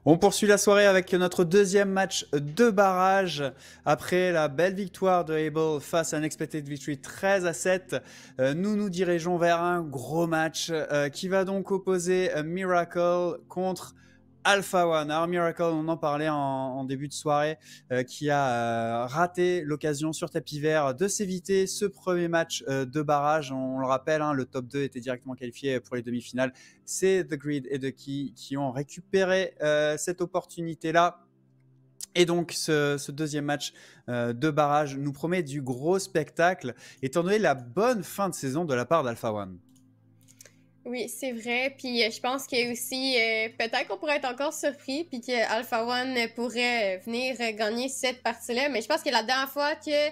On poursuit la soirée avec notre deuxième match de barrage. Après la belle victoire de Able face à un Expected Victory 13-7, nous nous dirigeons vers un gros match qui va donc opposer Miracle contre Alpha One. Alors Miracle, on en parlait en début de soirée, qui a raté l'occasion sur tapis vert de s'éviter ce premier match de barrage. On le rappelle, le top 2 était directement qualifié pour les demi-finales. C'est The Grid et The Key qui ont récupéré cette opportunité-là. Et donc, ce deuxième match de barrage nous promet du gros spectacle, étant donné la bonne fin de saison de la part d'Alpha One. Oui, c'est vrai. Puis je pense que aussi, peut-être qu'on pourrait être encore surpris, puis que Alpha One pourrait venir gagner cette partie-là. Mais je pense que la dernière fois que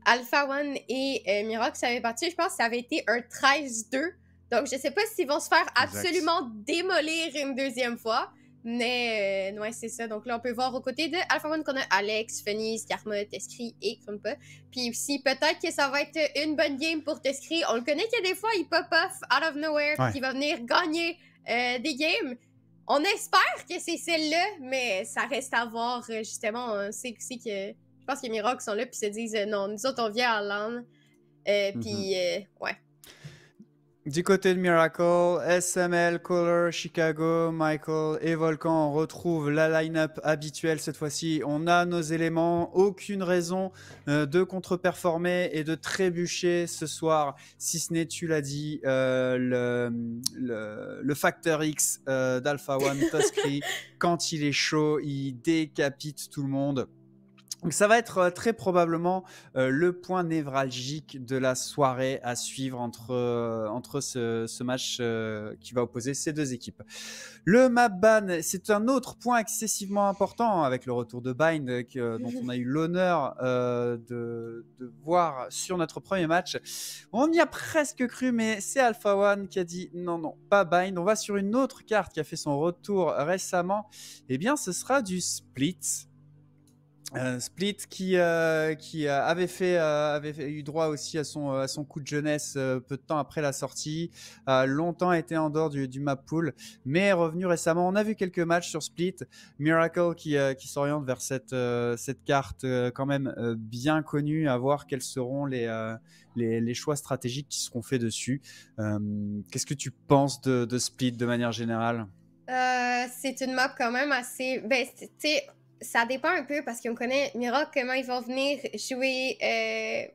Alpha One et Miracle s'avaient battu, je pense que ça avait été un 13-2. Donc je sais pas s'ils vont se faire absolument démolir une deuxième fois. Mais ouais, c'est ça. Donc là, on peut voir aux côtés de Alpha One qu'on a Alex, Phoenix, Karma, Teskri et Krumpa. Puis aussi, peut-être que ça va être une bonne game pour Teskri. On le connaît qu'il y a des fois, il pop off out of nowhere, puis qu'il va venir gagner des games. On espère que c'est celle-là, mais ça reste à voir, justement. On sait aussi que je pense que les Miracle sont là, puis se disent non, nous autres, on vient à LAN. Puis, ouais. Du côté de Miracle, SML, Color, Chicago, Michael et Volcan, on retrouve la line-up habituelle cette fois-ci. On a nos éléments, aucune raison de contre-performer et de trébucher ce soir, si ce n'est, tu l'as dit, le facteur X d'Alpha One, Tuskry. Quand il est chaud, il décapite tout le monde. Donc ça va être très probablement le point névralgique de la soirée à suivre entre ce match qui va opposer ces deux équipes. Le map ban, c'est un autre point excessivement important avec le retour de Bind dont on a eu l'honneur de voir sur notre premier match. On y a presque cru, mais c'est Alpha One qui a dit non, pas Bind. On va sur une autre carte qui a fait son retour récemment. Eh bien, ce sera du Split. Split qui avait eu droit aussi à son coup de jeunesse peu de temps après la sortie, a longtemps été en dehors du map pool, mais est revenu récemment. On a vu quelques matchs sur Split. Miracle qui s'oriente vers cette carte quand même bien connue, à voir quels seront les choix stratégiques qui seront faits dessus. Qu'est-ce que tu penses de Split de manière générale? C'est une map quand même assez... Ben, tu sais, ça dépend un peu parce qu'on connaît Miracle, comment ils vont venir jouer.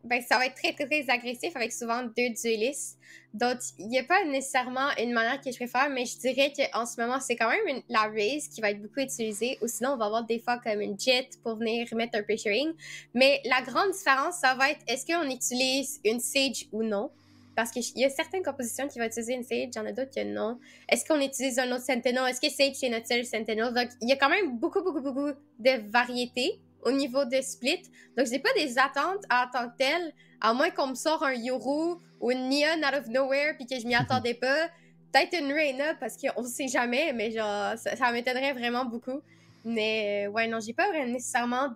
Ben, ça va être très, très, très agressif avec souvent deux duelistes. Donc, il n'y a pas nécessairement une manière que je préfère, mais je dirais qu'en ce moment, c'est quand même la Raze qui va être beaucoup utilisée. Ou sinon, on va avoir des fois comme une Jet pour venir mettre un pressuring. Mais la grande différence, ça va être est-ce qu'on utilise une Sage ou non? Parce qu'il y a certaines compositions qui vont utiliser une Sage, il y en a d'autres que non. Est-ce qu'on utilise un autre Sentinel? Est-ce que Sage, c'est notre seul Sentinel? Donc, il y a quand même beaucoup de variétés au niveau de Split. Donc, j'ai pas des attentes en tant que telles, à moins qu'on me sorte un Yoru ou une Neon out of nowhere puis que je m'y attendais pas. Peut-être une Reyna parce qu'on sait jamais, mais genre, ça m'étonnerait vraiment beaucoup. Mais ouais, non, j'ai pas nécessairement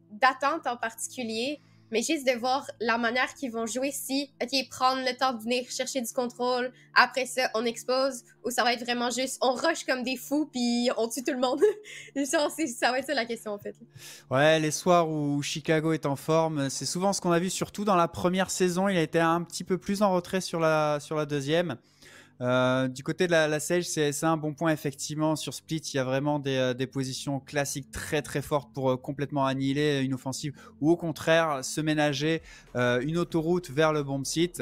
d'attente en particulier. Mais juste de voir la manière qu'ils vont jouer si, OK, prendre le temps de venir chercher du contrôle, après ça, on expose, ou ça va être vraiment juste, on rush comme des fous, puis on tue tout le monde. Ça va être ça la question, en fait. Ouais, les soirs où Chicago est en forme, c'est souvent ce qu'on a vu, surtout dans la première saison. Il a été un petit peu plus en retrait sur la deuxième. Du côté de la Sage, c'est un bon point, effectivement. Sur Split, il y a vraiment des positions classiques très très fortes pour complètement annihiler une offensive ou au contraire se ménager une autoroute vers le bomb site.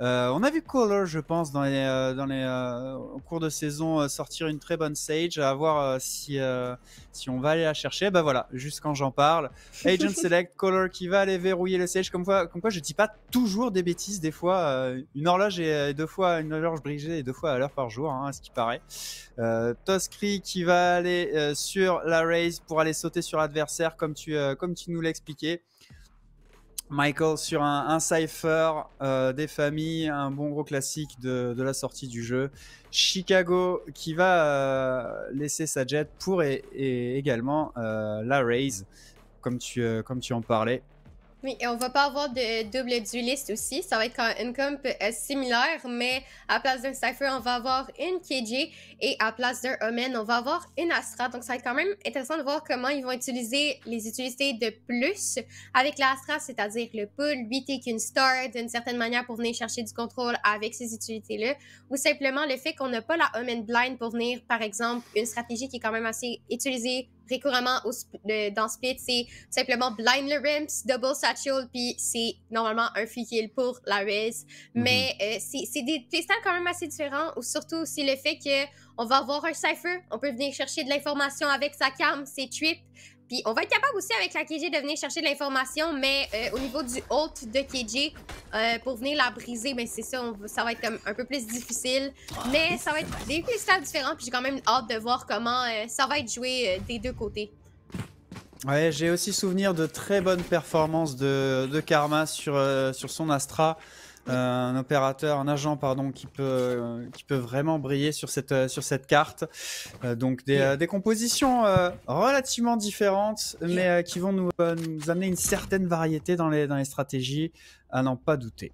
On a vu Color, je pense, au cours de saison sortir une très bonne Sage, à voir si on va aller la chercher. Bah voilà, juste quand j'en parle. Agent Select, Color qui va aller verrouiller le Sage. Comme quoi je dis pas toujours des bêtises. Des fois, une horloge une horloge brisée et 2 fois à l'heure par jour, à ce qui paraît. Tuskry qui va aller sur la Raze pour aller sauter sur l'adversaire, comme tu nous l'as expliqué. Michael sur un Cypher des familles, un bon gros classique de la sortie du jeu. Chicago qui va laisser sa jet pour et également la Raze, comme tu en parlais. Oui, et on va pas avoir de double dueliste aussi. Ça va être une comp similaire, mais à place d'un Cypher, on va avoir une KJ et à place d'un Omen, on va avoir une Astra. Donc ça va être quand même intéressant de voir comment ils vont utiliser les utilités de plus avec l'Astra, c'est-à-dire le pull, lui take une star d'une certaine manière pour venir chercher du contrôle avec ces utilités-là, ou simplement le fait qu'on n'a pas la Omen blind pour venir, par exemple, une stratégie qui est quand même assez utilisée récurremment dans Split, c'est simplement blind le Ramps, double satchel, puis c'est normalement un free kill pour la res. Mais c'est des playstyles quand même assez différents, ou surtout aussi le fait qu'on va avoir un Cypher, on peut venir chercher de l'information avec sa cam, ses trips, puis on va être capable aussi avec la KJ de venir chercher de l'information, mais au niveau du ult de KJ, pour venir la briser, ben c'est ça, ça va être comme un peu plus difficile. Mais ça va être des styles différents, puis j'ai quand même hâte de voir comment ça va être joué des deux côtés. Ouais, j'ai aussi souvenir de très bonnes performances de Karma sur son Astra. Un opérateur, un agent, pardon, qui peut vraiment briller sur cette carte. Donc des compositions relativement différentes, mais qui vont nous amener une certaine variété dans les stratégies, à n'en pas douter.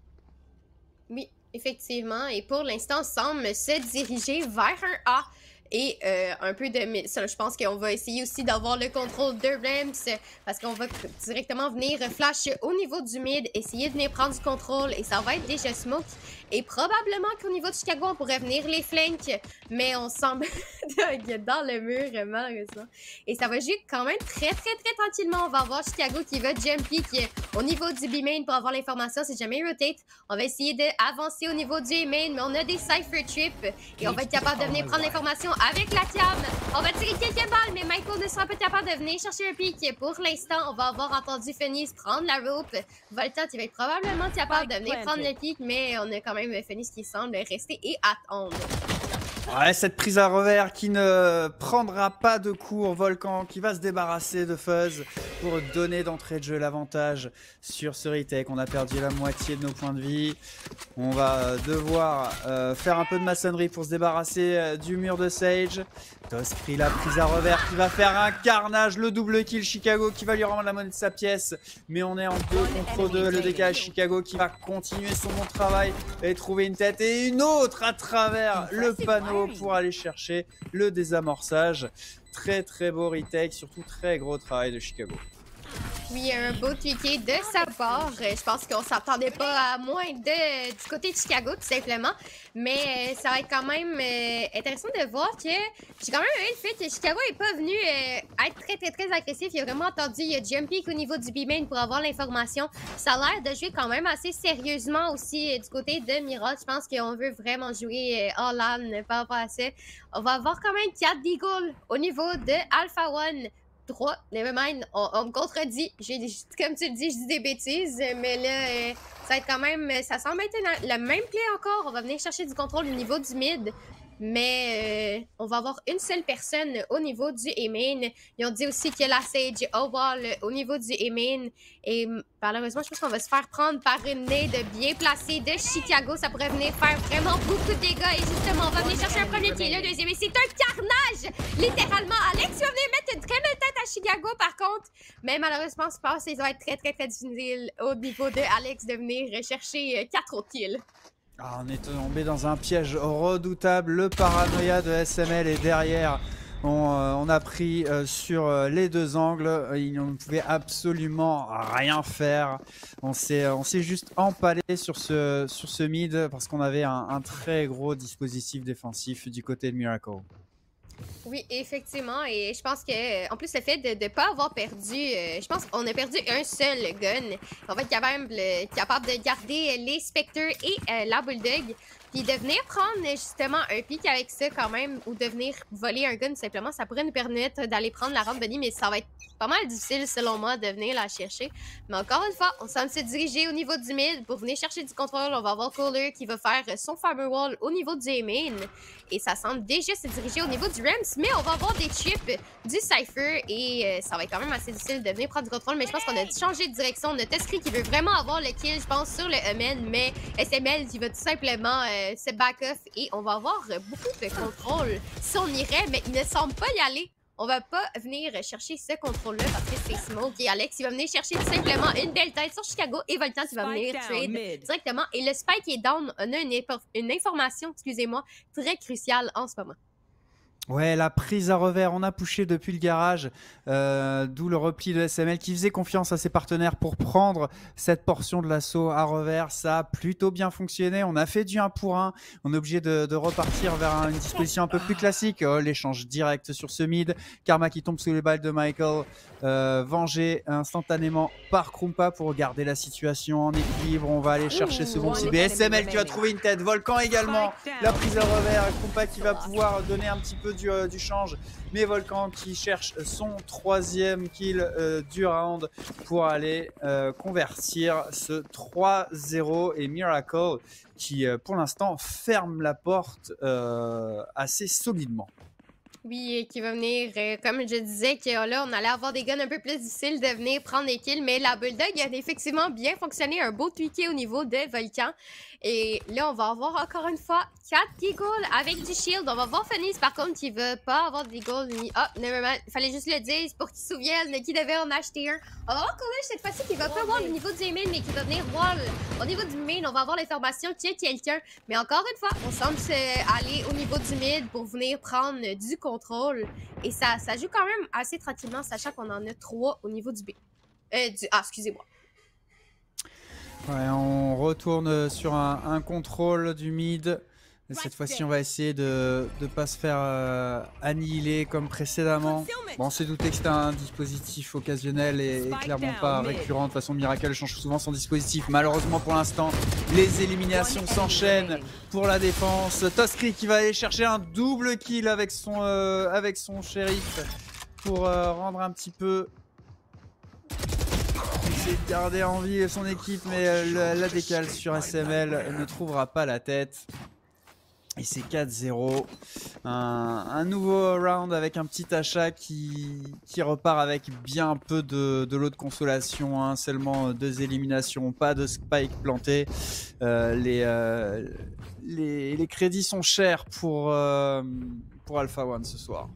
Oui, effectivement. Et pour l'instant, on semble se diriger vers un A. Et un peu de mid. Ça, je pense qu'on va essayer aussi d'avoir le contrôle de Ramps parce qu'on va directement venir flash au niveau du mid, essayer de venir prendre du contrôle et ça va être déjà smoke. Et probablement qu'au niveau de Chicago, on pourrait venir les flanks, mais on semble dans le mur, malheureusement. Et ça va jouer quand même très tranquillement. On va avoir Chicago qui va jumpy au niveau du B-main pour avoir l'information si jamais il rotate. On va essayer d'avancer au niveau du A-main, mais on a des Cypher trips et on va être capable de venir prendre l'information avec la cam. On va tirer quelques balles, mais Michael ne sera pas capable de venir chercher un pic. Pour l'instant, on va avoir entendu Phoenix prendre la rope. Volta, tu vas être probablement capable de venir prendre le pic, mais on a quand même Phoenix qui semble rester et attendre. Ouais, cette prise à revers qui ne prendra pas de cours. Volcan qui va se débarrasser de Fuzz pour donner d'entrée de jeu l'avantage sur ce retake. On a perdu la moitié de nos points de vie. On va devoir faire un peu de maçonnerie pour se débarrasser du mur de Sage. Toscri, la prise à revers qui va faire un carnage. Le double kill Chicago qui va lui rendre la monnaie de sa pièce. Mais on est en 2 contre 2. Le dégage Chicago qui va continuer son bon travail et trouver une tête et une autre à travers le panneau pour aller chercher le désamorçage. Très beau retake, surtout très gros travail de Chicago. Oui, un beau ticket de sa part. Je pense qu'on s'attendait pas à moins du côté de Chicago, tout simplement. Mais ça va être quand même intéressant de voir que j'ai quand même aimé le fait que Chicago n'est pas venu être très agressif. Il a vraiment attendu. Il a jumpé au niveau du B-main pour avoir l'information. Ça a l'air de jouer quand même assez sérieusement aussi du côté de Mirage. Je pense qu'on veut vraiment jouer all-in par rapport à ça. On va avoir quand même 4 Deagle au niveau de Alpha One. 3, nevermind, on me contredit. Comme tu le dis, je dis des bêtises, mais là, ça va être quand même. Ça semble être le même play encore. On va venir chercher du contrôle au niveau du mid. Mais on va avoir une seule personne au niveau du A-main. Ils ont dit aussi que la Sage au niveau du A-main. Et malheureusement, je pense qu'on va se faire prendre par une nade bien placée de Chicago. Ça pourrait venir faire vraiment beaucoup de dégâts. Et justement, on va venir chercher un premier kill, le deuxième. Et c'est un carnage! Littéralement, Alex va venir mettre une très belle tête à Chicago, par contre. Mais malheureusement, je pense que ça va être très difficile au niveau de Alex de venir chercher 4 autres kills. Ah, on est tombé dans un piège redoutable. Le paranoïa de SML est derrière. On a pris sur les deux angles. Ils ne pouvaient absolument rien faire. On s'est juste empalé sur ce mid parce qu'on avait un très gros dispositif défensif du côté de Miracle. Oui, effectivement. Et je pense que, en plus, le fait de ne pas avoir perdu, je pense qu'on a perdu un seul gun. On va être capable de garder les Spectres et la Bulldog. Puis de venir prendre justement un pic avec ça quand même, ou de venir voler un gun simplement, ça pourrait nous permettre d'aller prendre la rampe bunny, mais ça va être pas mal difficile selon moi de venir la chercher. Mais encore une fois, on semble se diriger au niveau du mid pour venir chercher du contrôle. On va avoir Cooler qui va faire son Farmer Wall au niveau du A-main. Et ça semble déjà se diriger au niveau du Ramps, mais on va avoir des chips du Cypher et ça va être quand même assez difficile de venir prendre du contrôle. Mais je pense qu'on a dû changer de direction. On a Tescri qui veut vraiment avoir le kill, je pense, sur le Omen, mais SML qui va tout simplement se back off et on va avoir beaucoup de contrôle si on irait, mais il ne semble pas y aller on va pas venir chercher ce contrôle-là parce que c'est Smoke et Alex. Il va venir chercher tout simplement une belle tête sur Chicago et Volcan qui va venir trade directement. Et le Spike est down. On a une information, excusez-moi, très cruciale en ce moment. Ouais, la prise à revers, on a pushé depuis le garage, d'où le repli de SML qui faisait confiance à ses partenaires pour prendre cette portion de l'assaut à revers. Ça a plutôt bien fonctionné, on a fait du 1 pour 1, on est obligé de repartir vers une disposition un peu plus classique. L'échange direct sur ce mid, Karma qui tombe sous les balles de Michael, vengé instantanément par Krumpa pour garder la situation en équilibre. On va aller chercher ce bon petit B. SML qui va trouver une tête, Volcan également, la prise à revers, Krumpa qui va pouvoir donner un petit peu du change, mais Volcan qui cherche son 3e kill du round pour aller convertir ce 3-0 et Miracle qui pour l'instant ferme la porte assez solidement. Oui, et qui va venir, comme je disais, que là, on allait avoir des guns un peu plus difficiles de venir prendre des kills, mais la Bulldog a effectivement bien fonctionné, un beau tweaké au niveau de Volcan. Et là, on va avoir encore une fois 4 Deagles avec du shield. On va voir Fanny, par contre, qui veut pas avoir de Deagles. Ah, nevermind, il fallait juste le dire pour qu'ils se souviennent qui devait en acheter un. On va voir Coolidge cette fois-ci qui va pas voir le niveau du main, mais qui va venir voir au niveau du main. On va avoir l'information qu'il y a quelqu'un. Mais encore une fois, on semble aller au niveau du mid pour venir prendre du contrôle. Et ça joue quand même assez tranquillement, sachant qu'on en a 3 au niveau du B. Excusez-moi. Ouais, on retourne sur un contrôle du mid. Cette fois-ci, on va essayer de ne pas se faire annihiler comme précédemment. Bon, on s'est douté que c'était un dispositif occasionnel et clairement pas récurrent. De toute façon, Miracle change souvent son dispositif. Malheureusement, pour l'instant, les éliminations s'enchaînent pour la défense. Toskri qui va aller chercher un double kill avec son shérif pour rendre un petit peu... Essayer de garder en vie son équipe, mais la décale sur SML ne trouvera pas la tête. Et c'est 4-0. Un nouveau round avec un petit achat qui repart avec bien peu de lot de consolation. Hein. Seulement 2 éliminations, pas de spike planté. Les crédits sont chers pour Alpha One ce soir.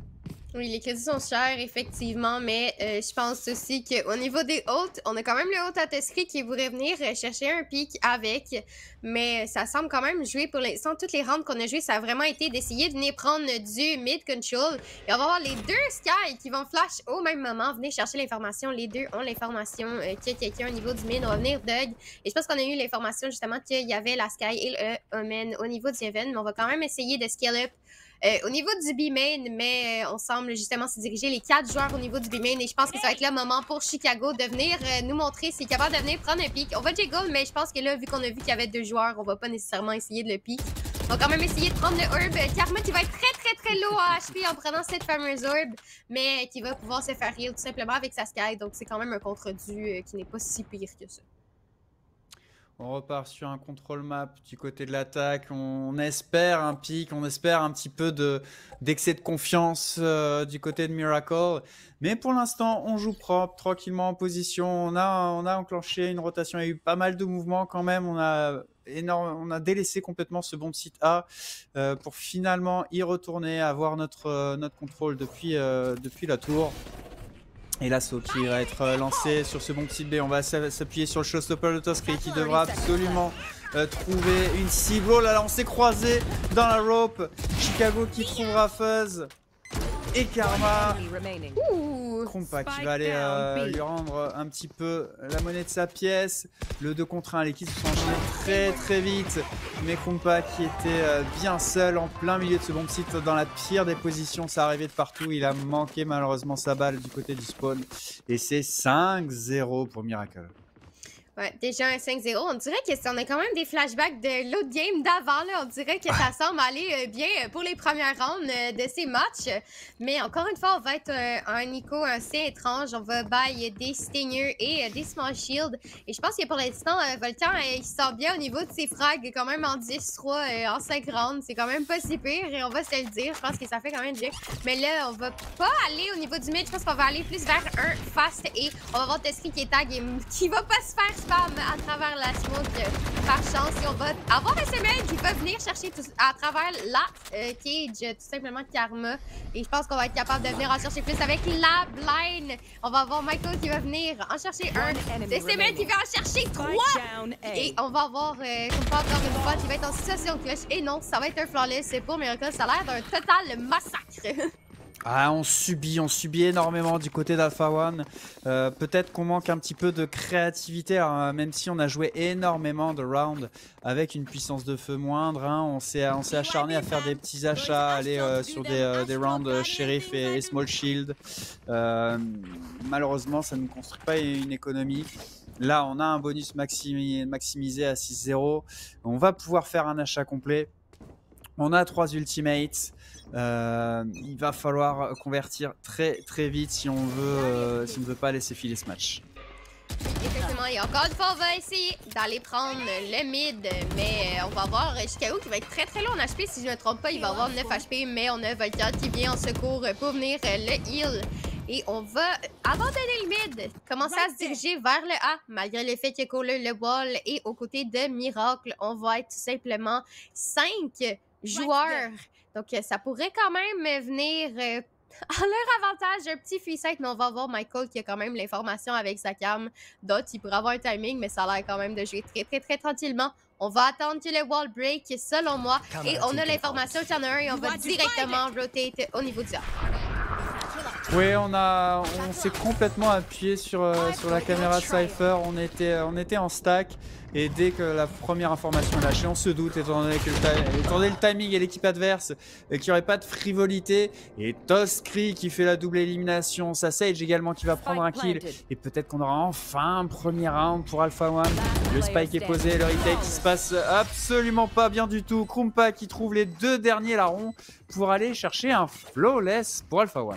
Oui, les crédits sont chers, effectivement, mais je pense aussi qu'au niveau des hôtes, on a quand même le hôte à Toskri qui voudrait venir chercher un pic avec, mais ça semble quand même jouer pour l'instant. Toutes les rounds qu'on a jouées, ça a vraiment été d'essayer de venir prendre du mid control. Et on va avoir les 2 Sky qui vont flash au même moment, venir chercher l'information. Les 2 ont l'information qu'il y a quelqu'un au niveau du mid. On va venir Doug. Et je pense qu'on a eu l'information justement qu'il y avait la Sky et le Omen au niveau du event, mais on va quand même essayer de scale up au niveau du B-main, mais on semble justement se diriger les 4 joueurs au niveau du B-main et je pense que ça va être le moment pour Chicago de venir nous montrer s'il est capable de venir prendre un pick. On va jiggle, mais je pense que là, vu qu'on a vu qu'il y avait 2 joueurs, on va pas nécessairement essayer de le pick. On va quand même essayer de prendre le herb. Karma qui va être très low à HP en prenant cette fameuse herb, mais qui va pouvoir se faire heal tout simplement avec sa Sky, donc c'est quand même un contre-dû qui n'est pas si pire que ça. On repart sur un contrôle map du côté de l'attaque. On espère un pic, on espère un petit peu d'excès de confiance du côté de Miracle. Mais pour l'instant, on joue propre, tranquillement en position. On a enclenché une rotation. Il y a eu pas mal de mouvements quand même. On a délaissé complètement ce bon site A pour finalement y retourner, avoir notre contrôle depuis la tour. Et l'assaut qui va être lancé sur ce bon petit B. On va s'appuyer sur le showstopper de Toskri qui devra absolument trouver une cible. Oh là là, on s'est croisé dans la rope. Chicago qui trouvera Fuzz. Et Karma. Krumpa qui va aller lui rendre un petit peu la monnaie de sa pièce. Le 2 contre 1, les kills se sont enchaînés très vite. Mais Krumpa qui était bien seul en plein milieu de ce bomb site dans la pire des positions. Ça arrivait de partout. Il a manqué malheureusement sa balle du côté du spawn. Et c'est 5-0 pour Miracle. Ouais, déjà un 5-0. On dirait qu'on a quand même des flashbacks de l'autre game d'avant. On dirait que ça semble aller bien pour les premières rounds de ces matchs. Mais encore une fois, on va être un Nico assez étrange. On va buy des Stingers et des Small Shield. Et je pense que pour l'instant, Volcan, il se sent bien au niveau de ses frags, quand même en 10-3 en 5 rounds. C'est quand même pas si pire et on va se le dire. Je pense que ça fait quand même bien. Mais là, on va pas aller au niveau du mid. Je pense qu'on va aller plus vers un fast et on va voir Toskri qui est tag et qui va pas se faire spam à travers la smoke par chance. Et on va avoir des semaines qui peuvent venir chercher à travers la cage, tout simplement Karma. Et je pense qu'on va être capable de venir en chercher plus avec la blind. On va avoir Michael qui va venir en chercher un. Des semaines qui va en chercher 3. Et on va avoir, comme pas encore une fois, qui va être en situation de clutch. Et non, ça va être un flawless pour Miracle. Ça a l'air d'un total massacre. Ah, on subit énormément du côté d'Alpha One. Peut-être qu'on manque un petit peu de créativité, hein, même si on a joué énormément de rounds avec une puissance de feu moindre. Hein, on s'est acharné à faire des petits achats, aller sur des rounds shérif et small shield. Malheureusement, ça ne construit pas une économie. Là, on a un bonus maximisé à 6-0. On va pouvoir faire un achat complet. On a 3 ultimates. Il va falloir convertir très vite si on veut pas laisser filer ce match. Effectivement, et encore une fois, on va essayer d'aller prendre le mid, mais on va avoir Chicago qui va être très low en HP. Si je ne me trompe pas, il va avoir 9 HP, mais on a Volcan qui vient en secours pour venir le heal. Et on va abandonner le mid, commencer à se diriger vers le A, malgré le fait qu'il y a collé le wall. Et aux côtés de Miracle, on va être tout simplement 5 joueurs. Donc, ça pourrait quand même venir en leur avantage un petit free sight, mais on va voir Michael qui a quand même l'information avec sa cam. Dot, il pourrait avoir un timing, mais ça a l'air quand même de jouer très tranquillement. On va attendre que le wall break, selon moi, et on a l'information qu'il y en a un et on va directement rotate au niveau du A. Oui, on s'est complètement appuyé sur la caméra de Cypher. On était en stack. Et dès que la première information est lâchée, on se doute, étant donné le timing et l'équipe adverse, qu'il n'y aurait pas de frivolité. Et Toskri qui fait la double élimination, sa Sage également qui va prendre un kill. Et peut-être qu'on aura enfin un premier round pour Alpha One. Le spike est posé, le retake qui se passe absolument pas bien du tout. Krumpa qui trouve les 2 derniers larrons pour aller chercher un flawless pour Alpha One.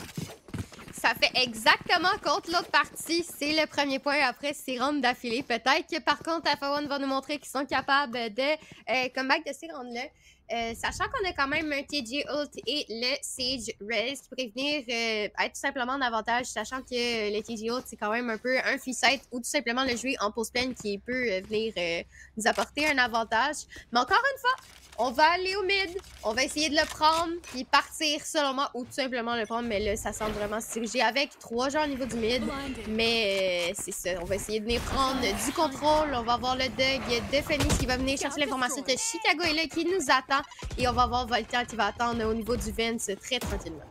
Ça fait exactement contre l'autre partie. C'est le premier point après 6 rounds d'affilée. Peut-être que par contre, Alpha One va nous montrer qu'ils sont capables de comeback de ces rounds-là. Sachant qu'on a quand même un TJ ult et le Sage Res qui pourrait venir être tout simplement en avantage, sachant que le TJ ult c'est quand même un peu un free sight ou tout simplement le jouer en post-plane qui peut venir nous apporter un avantage. Mais encore une fois, on va aller au mid, on va essayer de le prendre, puis partir selon moi, ou tout simplement le prendre, mais là, ça semble vraiment se diriger avec 3 joueurs au niveau du mid. Mais c'est ça, on va essayer de venir prendre du contrôle, on va avoir le Doug de Phoenix qui va venir chercher l'information que Chicago est là, qui nous attend, et on va avoir Volcan qui va attendre au niveau du Vence très tranquillement.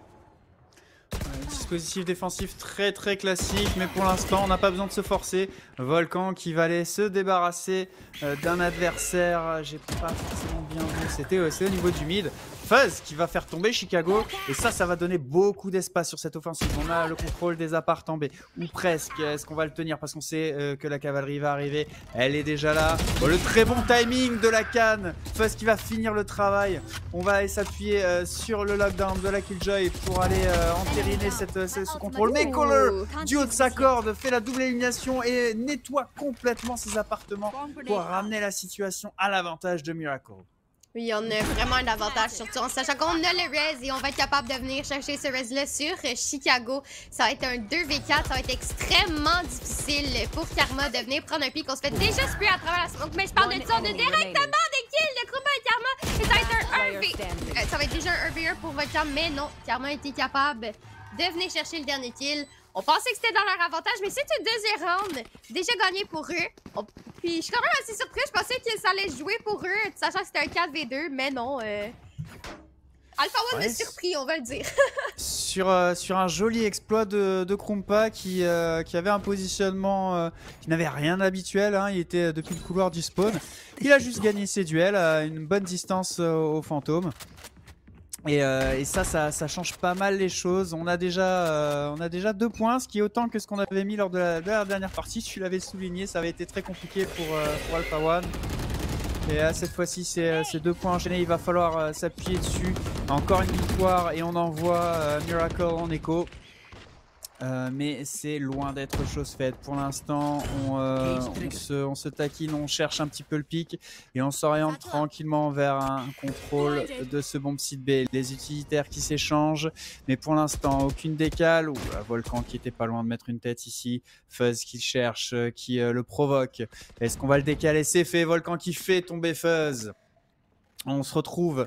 Dispositif défensif très classique, mais pour l'instant on n'a pas besoin de se forcer. Volcan qui va aller se débarrasser d'un adversaire, j'ai pas forcément bien vu, c'était au niveau du mid. Fuzz qui va faire tomber Chicago, et ça va donner beaucoup d'espace sur cette offensive. On a le contrôle des apparts en B, ou presque. Est-ce qu'on va le tenir parce qu'on sait que la cavalerie va arriver? Elle est déjà là. Oh, le très bon timing de la canne. Fuzz qui va finir le travail. On va aller s'appuyer sur le lockdown de la Killjoy pour aller entériner ce contrôle. Mais Caller, du haut de sa corde, fait la double élimination et nettoie complètement ses appartements pour ramener la situation à l'avantage de Miracle. Oui, on a vraiment un avantage, surtout en sachant qu'on a le res et on va être capable de venir chercher ce res-là sur Chicago. Ça va être un 2v4, ça va être extrêmement difficile pour Karma de venir prendre un pic. On se fait déjà spray à travers la smoke, mais je parle de ça, de directement des kills de Krumpa et Karma. Et ça va être un 1v. Ça va être déjà un 1v1 pour Volcan, mais non, Karma a été capable de venir chercher le dernier kill. On pensait que c'était dans leur avantage, mais c'est une deuxième round déjà gagné pour eux. Puis je suis quand même assez surprise, je pensais que ça allait jouer pour eux, sachant que c'était un 4v2, mais non. Alpha One est surpris, on va le dire. sur un joli exploit de Krumpa qui avait un positionnement qui n'avait rien d'habituel, hein. Il était depuis le couloir du spawn. Il a juste gagné ses duels à une bonne distance au fantôme. Et ça change pas mal les choses. On a déjà 2 points, ce qui est autant que ce qu'on avait mis lors de la dernière partie. Tu l'avais souligné, ça avait été très compliqué pour Alpha One. Et là, cette fois-ci, c'est 2 points enchaînés. Il va falloir s'appuyer dessus. Encore une victoire et on envoie Miracle en écho. mais c'est loin d'être chose faite. Pour l'instant, on se taquine, on cherche un petit peu le pic et on s'oriente tranquillement vers un contrôle de ce bomb site B. Les utilitaires qui s'échangent, mais pour l'instant, aucune décale. Ou Volcan qui était pas loin de mettre une tête ici. Fuzz qui le cherche, qui le provoque. Est-ce qu'on va le décaler? C'est fait. Volcan qui fait tomber Fuzz. On se retrouve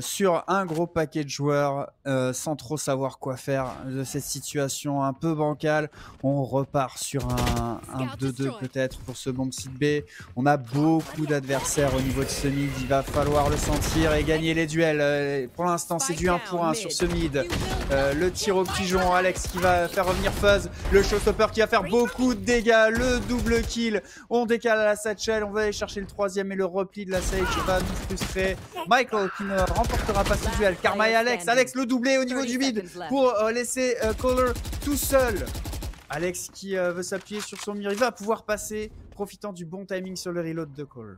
sur un gros paquet de joueurs sans trop savoir quoi faire de cette situation un peu bancale. On repart sur un 2-2 peut-être pour ce bomb site B. On a beaucoup d'adversaires au niveau de ce mid. Il va falloir le sentir et gagner les duels. Pour l'instant, c'est du 1 pour 1 sur ce mid. Le tir au pigeon, Alex qui va faire revenir Fuzz. Le showstopper qui va faire beaucoup de dégâts. Le double kill. On décale à la satchel. On va aller chercher le troisième et le repli de la Sage va nous frustrer. Michael qui ne remportera pas ce duel. Karma et Alex. Alex le doublé au niveau du mid pour laisser Kohler tout seul. Alex qui veut s'appuyer sur son mur. Il va pouvoir passer, profitant du bon timing sur le reload de Kohler.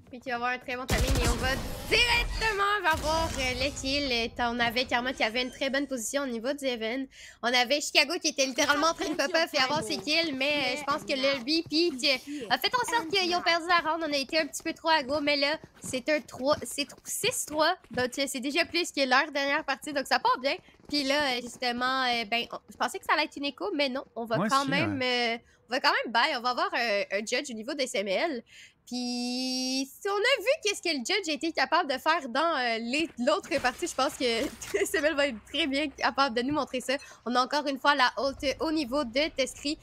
Puis tu vas avoir un très bon timing et on va directement voir les kills. On avait Karma qui avait une très bonne position au niveau du Heaven. On avait Chicago qui était littéralement en train de pop-up et avoir ses kills, mais je pense que le repeat a fait en sorte qu'ils ont perdu la round. On a été un petit peu trop aggro, mais là, c'est un 3, c'est 6-3. Donc c'est déjà plus que leur dernière partie, donc ça part bien. Puis là, justement, je pensais que ça allait être une écho, mais non, on va quand même bail. On va avoir un judge au niveau des SML. Puis, si on a vu qu'est-ce que le judge a été capable de faire dans l'autre partie, je pense que SML va être très bien capable de nous montrer ça. On a encore une fois la haute au niveau de Teskri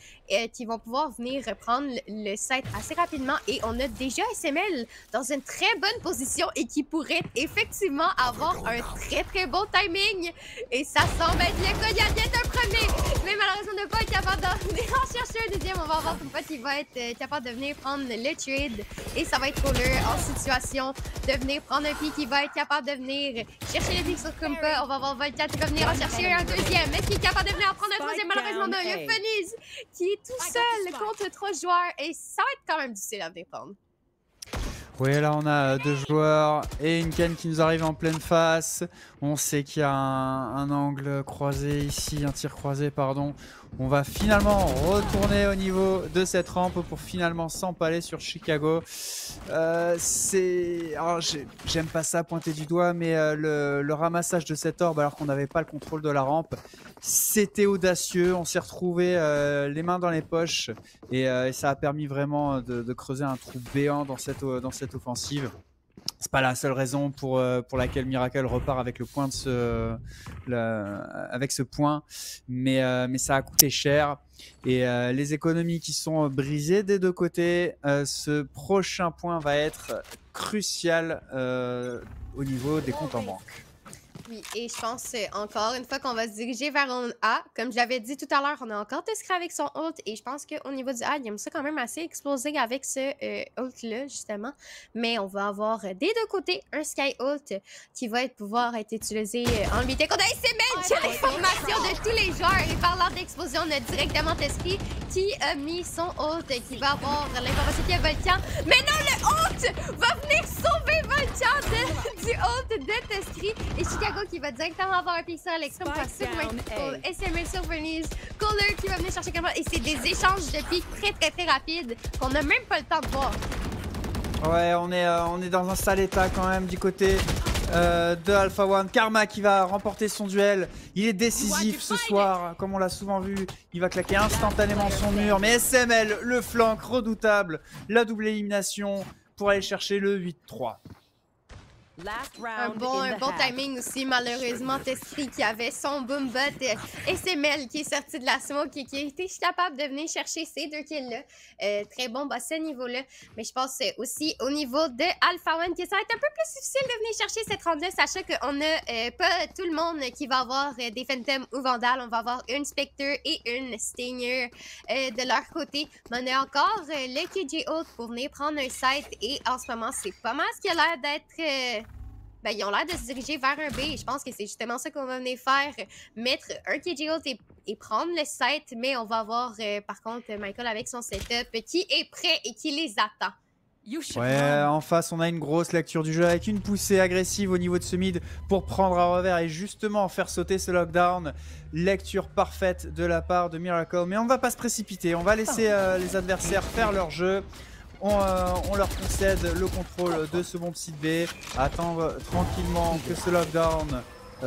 qui vont pouvoir venir reprendre le site assez rapidement. Et on a déjà SML dans une très bonne position et qui pourrait effectivement avoir un très très bon timing. Et ça semble être le cas. Il y a bien un premier, mais malheureusement on ne pas être capable d'en venir en chercher un deuxième. On va voir son pote qui va être capable de venir prendre le trade. Et ça va être Kohler en situation de venir prendre un pic. Il va être capable de venir chercher le pic sur Kumpa. On va voir Volcat qui va venir en chercher un deuxième. Est-ce qu'il est capable de venir en prendre un troisième? Malheureusement, non. Il y a Feniz qui est tout seul contre 3 joueurs. Et ça va être quand même difficile à venir prendre. Oui, là on a 2 joueurs et une canne qui nous arrive en pleine face. On sait qu'il y a un angle croisé ici, un tir croisé, pardon. On va finalement retourner au niveau de cette rampe pour finalement s'empaler sur Chicago. Alors j'aime pas ça pointer du doigt, mais le ramassage de cette orbe alors qu'on n'avait pas le contrôle de la rampe, c'était audacieux. On s'est retrouvé les mains dans les poches et ça a permis vraiment de creuser un trou béant dans cette offensive. C'est pas la seule raison pour laquelle Miracle repart avec le point de avec ce point, mais ça a coûté cher et les économies qui sont brisées des deux côtés. Ce prochain point va être crucial au niveau des comptes en banque. Oui, et je pense encore une fois qu'on va se diriger vers un A. Comme je l'avais dit tout à l'heure, on a encore Teskri avec son ult. Et je pense qu'au niveau du A, il aime ça quand même assez exploser avec ce ult-là, justement. Mais on va avoir des deux côtés un Sky ult qui va pouvoir être utilisé en limité. On a SML qui a l'information de tous les joueurs. Et parlant d'explosion, on a directement Teskri qui a mis son ult et qui va avoir l'information qu'il y a Volcan. Mais non, le ult va venir sauver Volcan du ult de Teskri. Et Chicago qui va directement avoir un pic sur l'extrême pour SML sur Feniz. Kohler qui va venir chercher quelqu'un. Et c'est des échanges de pics très très très rapides qu'on n'a même pas le temps de voir. Ouais, on est dans un sale état quand même du côté de Alpha One. Karma qui va remporter son duel. Il est décisif ce soir, comme on l'a souvent vu. Il va claquer instantanément son mur. Mais SML, le flank redoutable. La double élimination pour aller chercher le 8-3. Un bon timing aussi, malheureusement. Teskri qui avait son boom bot. SML qui est sorti de la smoke et qui a été capable de venir chercher ces deux kills-là. Très bon à ce niveau-là. Mais je pense aussi au niveau de Alpha One que ça va être un peu plus difficile de venir chercher cette ronde-là, sachant qu'on n'a pas tout le monde qui va avoir des Phantom ou Vandal. On va avoir une Spectre et une Stinger de leur côté. Mais on a encore le KJ Ult pour venir prendre un site. Et en ce moment, c'est pas mal ce qui a l'air d'être... ils ont l'air de se diriger vers un B. Et je pense que c'est justement ça qu'on va venir faire. Mettre un KJ ult et prendre le site. Mais on va avoir par contre Michael avec son setup qui est prêt et qui les attend. Ouais, en face, on a une grosse lecture du jeu avec une poussée agressive au niveau de ce mid pour prendre à revers et justement faire sauter ce lockdown. Lecture parfaite de la part de Miracle. Mais on ne va pas se précipiter, on va laisser les adversaires faire leur jeu. On leur concède le contrôle de ce bon site B. Attendre tranquillement que ce lockdown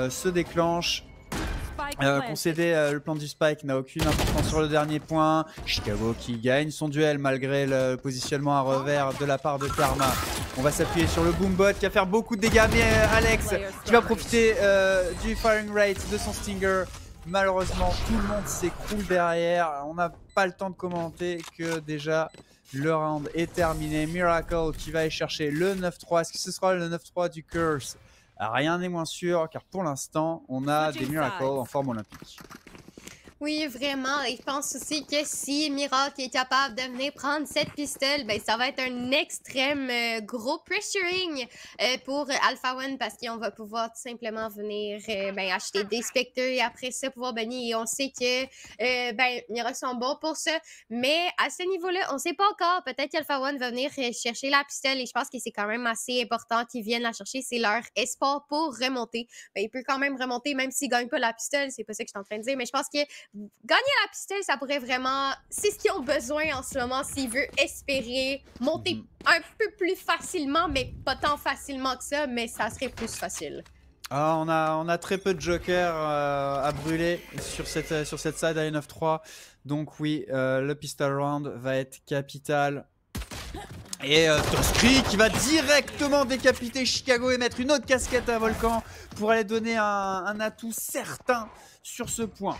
se déclenche. Concéder le plan du Spike n'a aucune importance sur le dernier point. Chicago qui gagne son duel malgré le positionnement à revers de la part de Karma. On va s'appuyer sur le Boombot qui va faire beaucoup de dégâts, mais Alex qui va profiter du firing rate de son Stinger. Malheureusement, tout le monde s'écroule derrière. On n'a pas le temps de commenter que déjà le round est terminé. Miracle qui va aller chercher le 9-3. Est-ce que ce sera le 9-3 du Curse? Rien n'est moins sûr, car pour l'instant, on a des Miracles en forme olympique. Oui, vraiment. Et je pense aussi que si Miracle est capable de venir prendre cette pistole, ben, ça va être un extrême gros pressuring pour Alpha One parce qu'on va pouvoir tout simplement venir ben, acheter des spectres et après ça pouvoir bannir. Et on sait que ben, Miracle sont bons pour ça. Mais à ce niveau-là, on ne sait pas encore. Peut-être qu'Alpha One va venir chercher la pistole et je pense que c'est quand même assez important qu'ils viennent la chercher. C'est leur espoir pour remonter. Ben, il peut quand même remonter même s'il ne gagne pas la pistole. C'est pas ça que je suis en train de dire. Mais je pense que gagner la pistole, ça pourrait vraiment... C'est ce qu'ils ont besoin en ce moment s'ils veulent espérer monter un peu plus facilement, mais pas tant facilement que ça, mais ça serait plus facile. Ah, on a très peu de jokers à brûler sur cette side à 9-3. Donc oui, le pistol round va être capital. Et Toskri qui va directement décapiter Chicago et mettre une autre casquette à Volcan pour aller donner un atout certain sur ce point.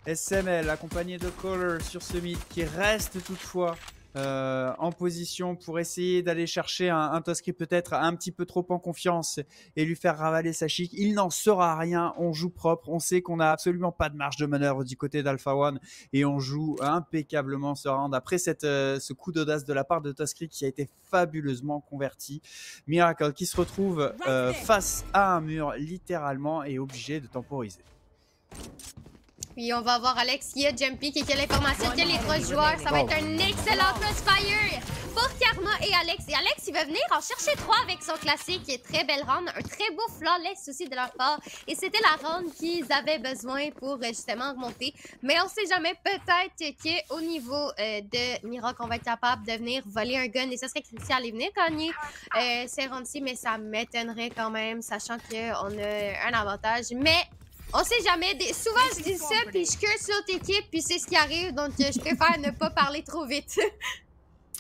SML accompagné de Caller sur ce mid qui reste toutefois en position pour essayer d'aller chercher un Toskri peut-être un petit peu trop en confiance et lui faire ravaler sa chic. Il n'en sera rien, on joue propre, on sait qu'on n'a absolument pas de marge de manœuvre du côté d'Alpha One et on joue impeccablement ce round après ce coup d'audace de la part de Toskri qui a été fabuleusement converti. Miracle qui se retrouve face à un mur littéralement et obligé de temporiser. Puis on va voir Alex qui a Jumpy qui a l'information que les trois joueurs, ça va être un excellent crossfire pour Karma et Alex. Et Alex, il va venir en chercher 3 avec son classique. Très belle round, un très beau flawless aussi de leur part. Et c'était la round qu'ils avaient besoin pour justement remonter. Mais on sait jamais, peut-être qu'au niveau de Miracle, on va être capable de venir voler un gun. Et ça serait crucial de venir gagner ces rounds-ci. Mais ça m'étonnerait quand même, sachant qu'on a un avantage. Mais on sait jamais. Souvent, je dis ça, puis je curse l'autre équipe, puis c'est ce qui arrive. Donc, je préfère ne pas parler trop vite.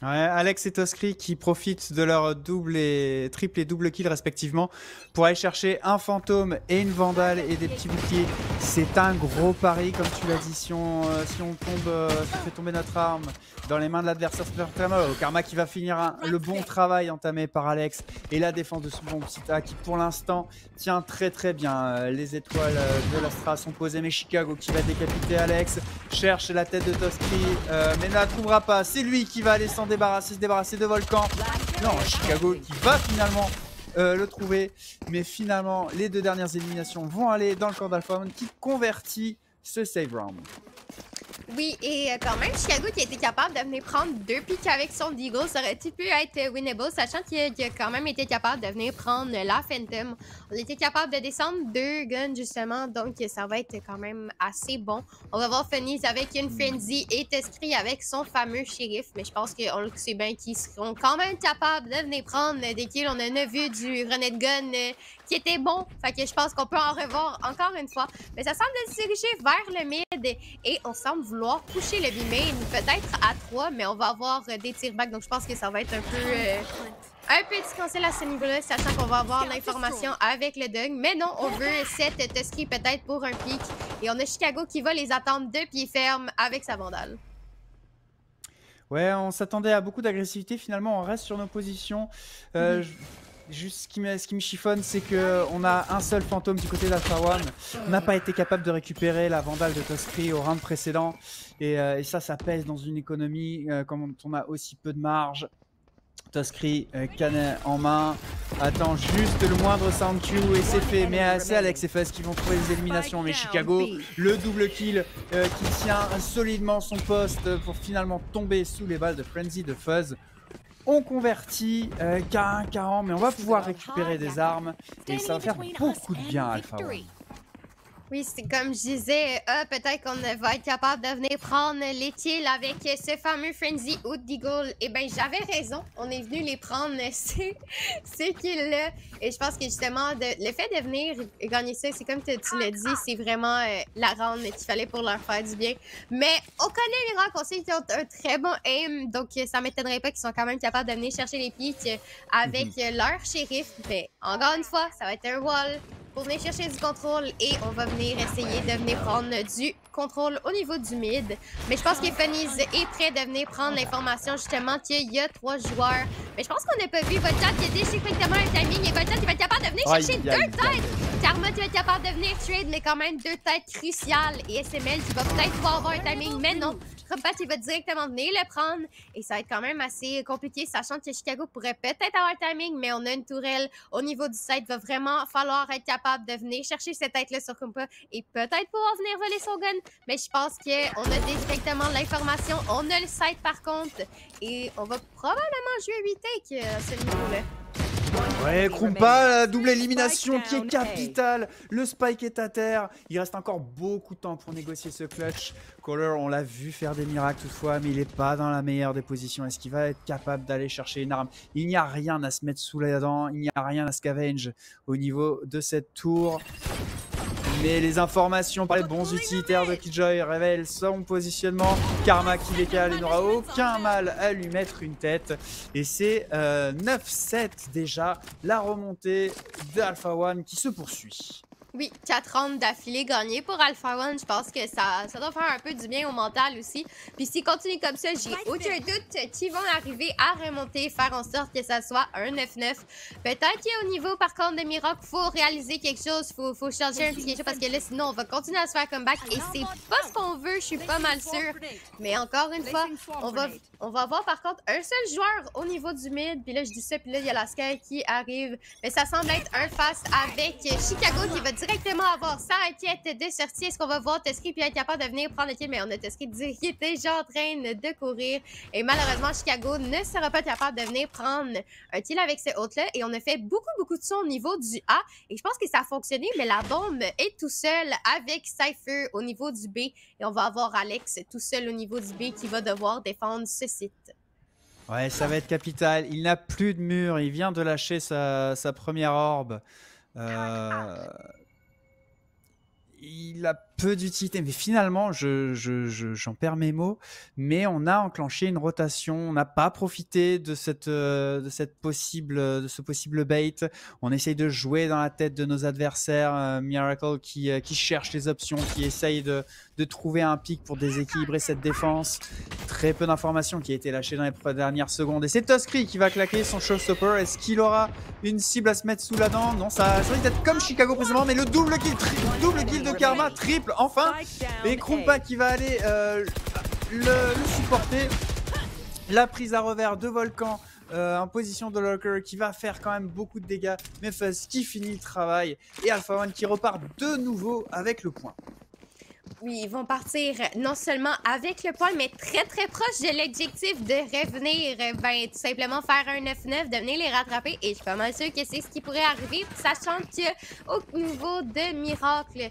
Ouais, Alex et Toskri qui profitent de leur triple et double kill respectivement pour aller chercher un fantôme et une vandale et des petits boucliers. C'est un gros pari comme tu l'as dit. Si on fait tomber notre arme dans les mains de l'adversaire, Karma qui va finir le bon travail entamé par Alex et la défense de ce bon petit A qui pour l'instant tient très très bien. Les étoiles de l'Astra sont posées, mais Chicago qui va décapiter Alex cherche la tête de Toskri mais ne la trouvera pas. C'est lui qui va aller se débarrasser de Volcan. Non, Chicago qui va finalement le trouver. Mais finalement, les deux dernières éliminations vont aller dans le camp d'Alpha One qui convertit ce save round. Oui, et quand même, Chicago qui a été capable de venir prendre 2 pics avec son Deagle, ça aurait-il pu être winnable, sachant qu'il a quand même été capable de venir prendre la Phantom. On était capable de descendre 2 guns, justement, donc ça va être quand même assez bon. On va voir Funnies avec une Frenzy et Toskri avec son fameux shérif, mais je pense qu'on le sait bien qu'ils seront quand même capables de venir prendre des kills. On en a vu du grenade gun qui était bon, fait que je pense qu'on peut en revoir encore une fois. Mais ça semble se diriger vers le mid et on semble vouloir pusher le B-main, peut-être à 3, mais on va avoir des tirs back, donc je pense que ça va être un peu distanciel à ce niveau-là, sachant qu'on va avoir l'information avec le Doug. Mais non, on veut cette Toskri peut-être pour un pic. Et on a Chicago qui va les attendre de pied ferme avec sa vandale. Ouais, on s'attendait à beaucoup d'agressivité. Finalement, on reste sur nos positions. Juste ce qui me chiffonne, c'est qu'on a un seul fantôme du côté d'Alpha One. On n'a pas été capable de récupérer la vandale de Toskri au round précédent. Et ça pèse dans une économie quand on a aussi peu de marge. Toskri, canet en main, attend juste le moindre sound cue et c'est fait. Mais c'est Alex et Fuzz qui vont trouver les éliminations. Mais Chicago, le double kill qui tient solidement son poste pour finalement tomber sous les balles de Frenzy de Fuzz. On convertit K1, K1, mais on va pouvoir récupérer des armes et ça va faire beaucoup de bien à Alpha One. Oui, c'est comme je disais, peut-être qu'on va être capable de venir prendre les kills avec ce fameux Frenzy ou Deagle. Eh bien, j'avais raison, on est venu les prendre, ces kills-là. Et je pense que justement, le fait de venir gagner ça, c'est comme tu l'as dit, c'est vraiment la round qu'il fallait pour leur faire du bien. Mais on connaît les rangs, on sait qu'ils ont un très bon aim, donc ça m'étonnerait pas qu'ils sont quand même capables de venir chercher les pics avec leur shérif. Mais encore une fois, ça va être un wall pour venir chercher du contrôle et on va venir essayer de venir prendre du contrôle au niveau du mid. Mais je pense que Funnies est prêt de venir prendre l'information justement qu'il y a 3 joueurs. Mais je pense qu'on n'a pas vu Voltat qui a déchiré correctement un timing et Voltat qui va être capable de venir chercher 2 têtes. Karma qui va être capable de venir trade mais quand même 2 têtes cruciales et SML qui va peut-être pouvoir avoir un timing mais non. Rumpat, il va directement venir le prendre et ça va être quand même assez compliqué, sachant que Chicago pourrait peut-être avoir le timing, mais on a une tourelle au niveau du site. Va vraiment falloir être capable de venir chercher cette tête-là sur Rumpat et peut-être pouvoir venir voler son gun. Mais je pense qu'on a directement l'information. On a le site par contre et on va probablement jouer 8 takes à ce niveau-là. Ouais, Krumpa, la double élimination qui est capitale. Le spike est à terre. Il reste encore beaucoup de temps pour négocier ce clutch. Caller, on l'a vu faire des miracles toutefois, mais il n'est pas dans la meilleure des positions. Est-ce qu'il va être capable d'aller chercher une arme? Il n'y a rien à se mettre sous la dent. Il n'y a rien à scavenge au niveau de cette tour. Mais les informations par les bons utilitaires de Killjoy révèlent son positionnement. Karma qui décale et n'aura aucun mal à lui mettre une tête. Et c'est 9-7 déjà, la remontée d'Alpha One qui se poursuit. Oui, 4 rounds d'affilée gagnés pour Alpha One. Je pense que ça doit faire un peu du bien au mental aussi. Puis s'ils continuent comme ça, j'ai aucun doute qu'ils vont arriver à remonter, faire en sorte que ça soit un 9-9. Peut-être qu'au niveau, par contre, de Miracle, il faut réaliser quelque chose. Faut changer un petit quelque chose parce que là, sinon, on va continuer à se faire comeback. Et c'est pas ce qu'on veut, je suis pas mal sûre. Mais encore une fois, on va avoir par contre un seul joueur au niveau du mid. Puis là, je dis ça, puis là, il y a la Sky qui arrive. Mais ça semble être un face avec Chicago qui va directement avoir sa requête de sortie. Est-ce qu'on va voir Tuskry puis être capable de venir prendre le kill? Mais on a Tuskry qui est déjà en train de courir. Et malheureusement, Chicago ne sera pas capable de venir prendre un kill avec ce hôte-là. Et on a fait beaucoup de son au niveau du A. Et je pense que ça a fonctionné, mais la bombe est tout seul avec Cypher au niveau du B. Et on va avoir Alex tout seul au niveau du B qui va devoir défendre ce site. Ouais, ça va être capital. Il n'a plus de mur. Il vient de lâcher sa première orbe. Il a peu d'utilité, mais finalement, j'en perds mes mots. Mais on a enclenché une rotation, on n'a pas profité de ce possible bait. On essaye de jouer dans la tête de nos adversaires. Miracle qui cherche les options, qui essaye de trouver un pic pour déséquilibrer cette défense. Très peu d'informations qui a été lâchées dans les dernières secondes. Et c'est Tuskry qui va claquer son showstopper. Est-ce qu'il aura une cible à se mettre sous la dent? Non, ça risque d'être comme Chicago précédemment, mais le double kill de Karma, triple enfin. Et Krumpa qui va aller le supporter. La prise à revers de Volcan en position de Lurker qui va faire quand même beaucoup de dégâts. Memphis qui finit le travail. Et Alpha One qui repart de nouveau avec le point. Oui, ils vont partir non seulement avec le point, mais très proche de l'objectif de revenir, tout simplement faire un 9-9, de venir les rattraper. Et je suis pas mal sûre que c'est ce qui pourrait arriver, sachant qu'au niveau de Miracle,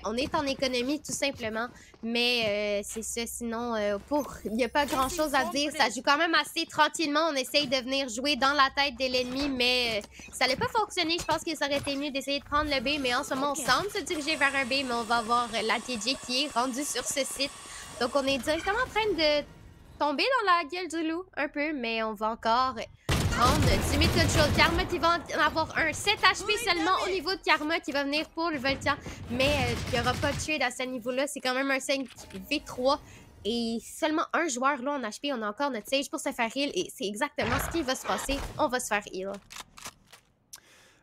on est en économie tout simplement. Mais c'est ça, sinon, il n'y a pas grand-chose à dire. Ça joue quand même assez tranquillement. On essaye de venir jouer dans la tête de l'ennemi, mais ça n'allait pas fonctionner. Je pense que ça aurait été mieux d'essayer de prendre le B, mais en ce moment, on semble se diriger vers un B, mais on va avoir la TJ qui est rendue sur ce site. Donc, on est directement en train de tomber dans la gueule du loup, un peu, mais on va encore prendre du mid-control. Karma qui va en avoir un 7 HP seulement au niveau de Karma qui va venir pour le Volcan, mais il n'y aura pas de trade à ce niveau-là. C'est quand même un 5v3 et seulement un joueur là en HP. On a encore notre Sage pour se faire heal et c'est exactement ce qui va se passer. On va se faire heal.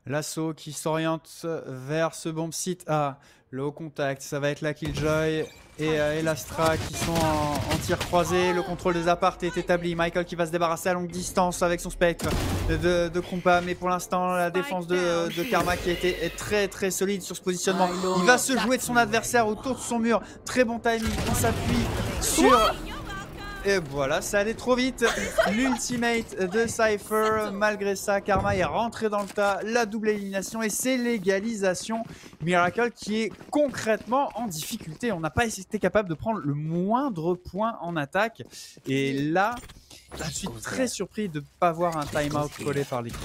L'assaut qui s'oriente vers ce bomb site A. Le haut contact, ça va être la Killjoy et l'Astra qui sont en tir croisé. Le contrôle des apparts est établi. Michael qui va se débarrasser à longue distance avec son spectre de Krumpa. Mais pour l'instant, la défense de Karma qui est très solide sur ce positionnement. Il va se jouer de son adversaire autour de son mur. Très bon timing. On s'appuie sur Et voilà, ça allait trop vite. L'ultimate de Cypher. Malgré ça, Karma est rentré dans le tas. La double élimination et c'est l'égalisation. Miracle qui est concrètement en difficulté. On n'a pas été capable de prendre le moindre point en attaque. Et là, je suis très surpris de ne pas voir un timeout collé par l'équipe.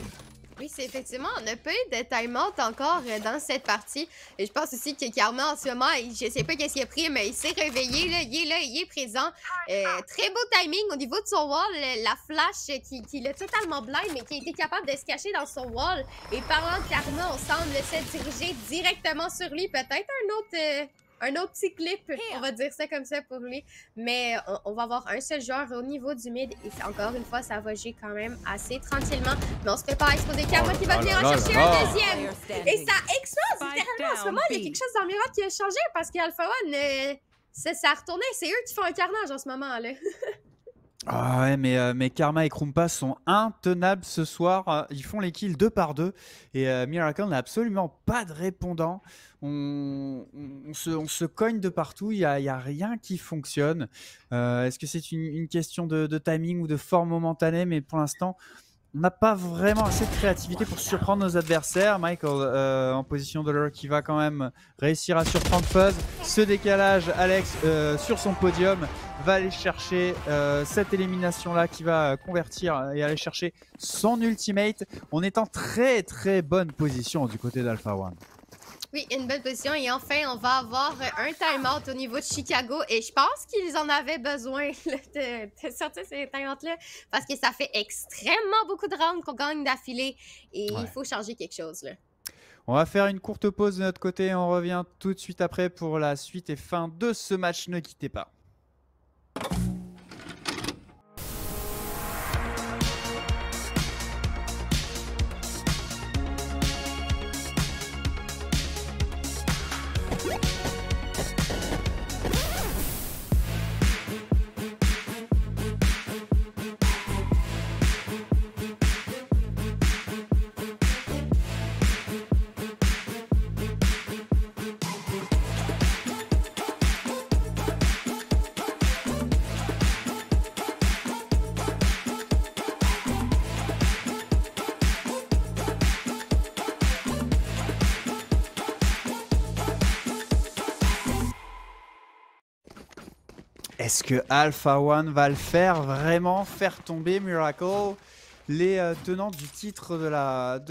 Oui, c'est effectivement, on n'a pas eu de time-out encore dans cette partie. Et je pense aussi que Karma, en ce moment, je sais pas qu'est-ce qu'il a pris, mais il s'est réveillé, là, il est présent. Très beau timing au niveau de son wall, la flash qui l'a totalement blind, mais qui a été capable de se cacher dans son wall. Et parlant de Karma, on semble se diriger directement sur lui. Peut-être un autre petit clip, on va dire ça comme ça pour lui. Mais on va avoir un seul joueur au niveau du mid. Et encore une fois, ça va jouer quand même assez tranquillement. Mais on se prépare à exposer Karma qui va venir en chercher un deuxième. Et ça explose littéralement. En ce moment, il y a quelque chose dans le Miracle qui a changé parce qu'Alpha One, ça a retourné. C'est eux qui font un carnage en ce moment-là. Ah ouais, mais Karma et Krumpa sont intenables ce soir. Ils font les kills 2 par 2. Et Miracle n'a absolument pas de répondant. On se cogne de partout. Il y a rien qui fonctionne. Est-ce que c'est une question de timing ou de forme momentanée? Mais pour l'instant, on n'a pas vraiment assez de créativité pour surprendre nos adversaires. Michael en position de l'heure qui va quand même réussir à surprendre Fuzz. Ce décalage, Alex sur son podium va aller chercher cette élimination là qui va convertir et aller chercher son ultimate. On est en très très bonne position du côté d'Alpha One. Oui, une bonne position. Et enfin, on va avoir un time-out au niveau de Chicago. Et je pense qu'ils en avaient besoin de sortir ces time-outs-là. Parce que ça fait extrêmement beaucoup de rounds qu'on gagne d'affilée. Et il faut changer quelque chose, là. On va faire une courte pause de notre côté. On revient tout de suite après pour la suite et fin de ce match. Ne quittez pas. Est-ce que Alpha One va le faire vraiment faire tomber Miracle? Les tenants du titre de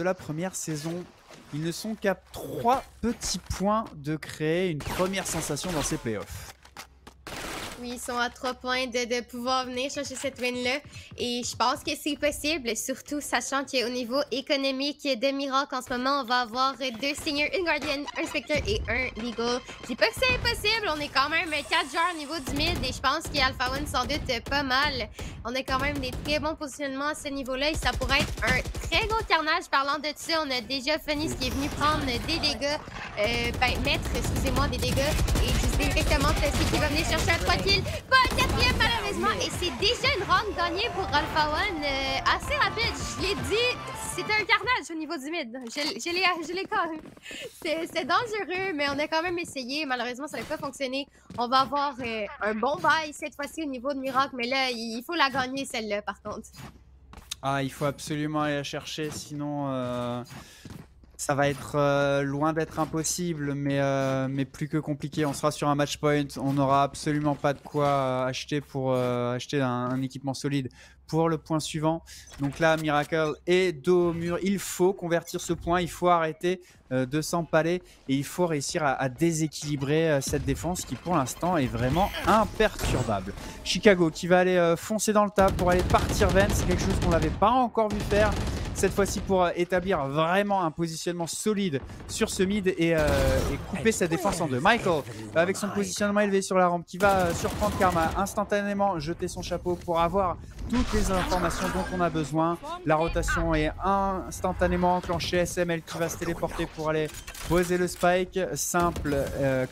la première saison, ils ne sont qu'à 3 petits points de créer une première sensation dans ces playoffs. Oui, ils sont à 3 points de pouvoir venir chercher cette win-là. Et je pense que c'est possible, surtout sachant qu'au niveau économique de Miracle, en ce moment, on va avoir 2 Seniors, une Guardian, un Spectre et un Legal. Je dis pas que c'est impossible, on est quand même 4 joueurs au niveau du mid et je pense qu'Alpha One s'en doute pas mal. On a quand même des très bons positionnements à ce niveau-là et ça pourrait être un très gros carnage. Parlant de ça, on a déjà Phoenix qui est venu prendre des dégâts, excusez-moi, des dégâts. Et juste directement Plessy qui va venir chercher un 3 kills. Pas un 4e malheureusement. Et c'est déjà une round gagnée pour Alpha One assez rapide. Je l'ai dit, c'était un carnage au niveau du mid. Je l'ai quand même. C'est dangereux, mais on a quand même essayé. Malheureusement, ça n'a pas fonctionné. On va avoir un bon bail cette fois-ci au niveau de Miracle, mais là, il faut la gagner celle-là par contre. Ah, il faut absolument aller la chercher, sinon ça va être loin d'être impossible, mais plus que compliqué. On sera sur un match point, on n'aura absolument pas de quoi acheter pour acheter un équipement solide pour le point suivant. Donc là, Miracle est dos au mur. Il faut convertir ce point, il faut arrêter de s'empaler et il faut réussir à déséquilibrer cette défense qui pour l'instant est vraiment imperturbable. Chicago qui va aller foncer dans le tas pour aller partir Vance, c'est quelque chose qu'on n'avait pas encore vu faire. Cette fois-ci pour établir vraiment un positionnement solide sur ce mid et couper sa défense en deux. Michael avec son positionnement élevé sur la rampe qui va surprendre Karma, instantanément jeter son chapeau pour avoir toutes les informations dont on a besoin. La rotation est instantanément enclenchée. SML qui va se téléporter pour aller poser le spike. Simple,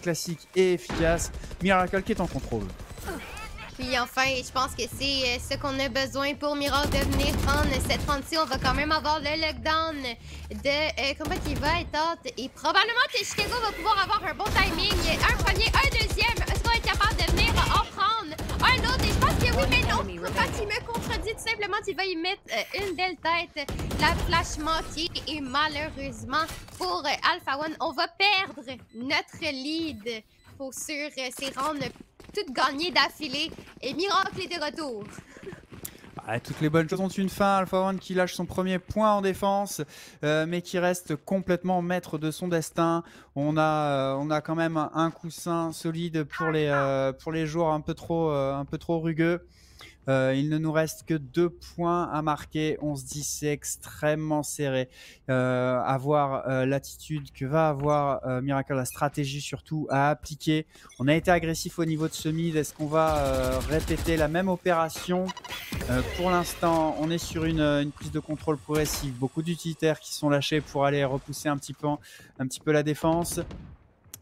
classique et efficace. Miracle qui est en contrôle. Puis enfin, je pense que c'est ce qu'on a besoin pour Miracle de venir prendre cette round-ci. On va quand même avoir le lockdown de combat qui va être hot. Et probablement que Chicago va pouvoir avoir un bon timing. Un premier, un deuxième. Est-ce qu'on va être capable de venir en prendre un autre? Et je pense que oui, mais non, il va y mettre une belle tête. La flash manquée et malheureusement pour Alpha One, on va perdre notre lead pour sur ces rounds toutes gagnées d'affilée. Et Miracle est de retour. Toutes les bonnes choses ont une fin. Alpha One qui lâche son premier point en défense, mais qui reste complètement maître de son destin. On a quand même un coussin solide pour les joueurs un peu trop rugueux. Il ne nous reste que 2 points à marquer. On se dit c'est extrêmement serré. À voir l'attitude que va avoir Miracle, la stratégie surtout à appliquer. On a été agressif au niveau de ce mid. Est-ce qu'on va répéter la même opération? Pour l'instant, on est sur une prise de contrôle progressive. Beaucoup d'utilitaires qui sont lâchés pour aller repousser un petit peu la défense.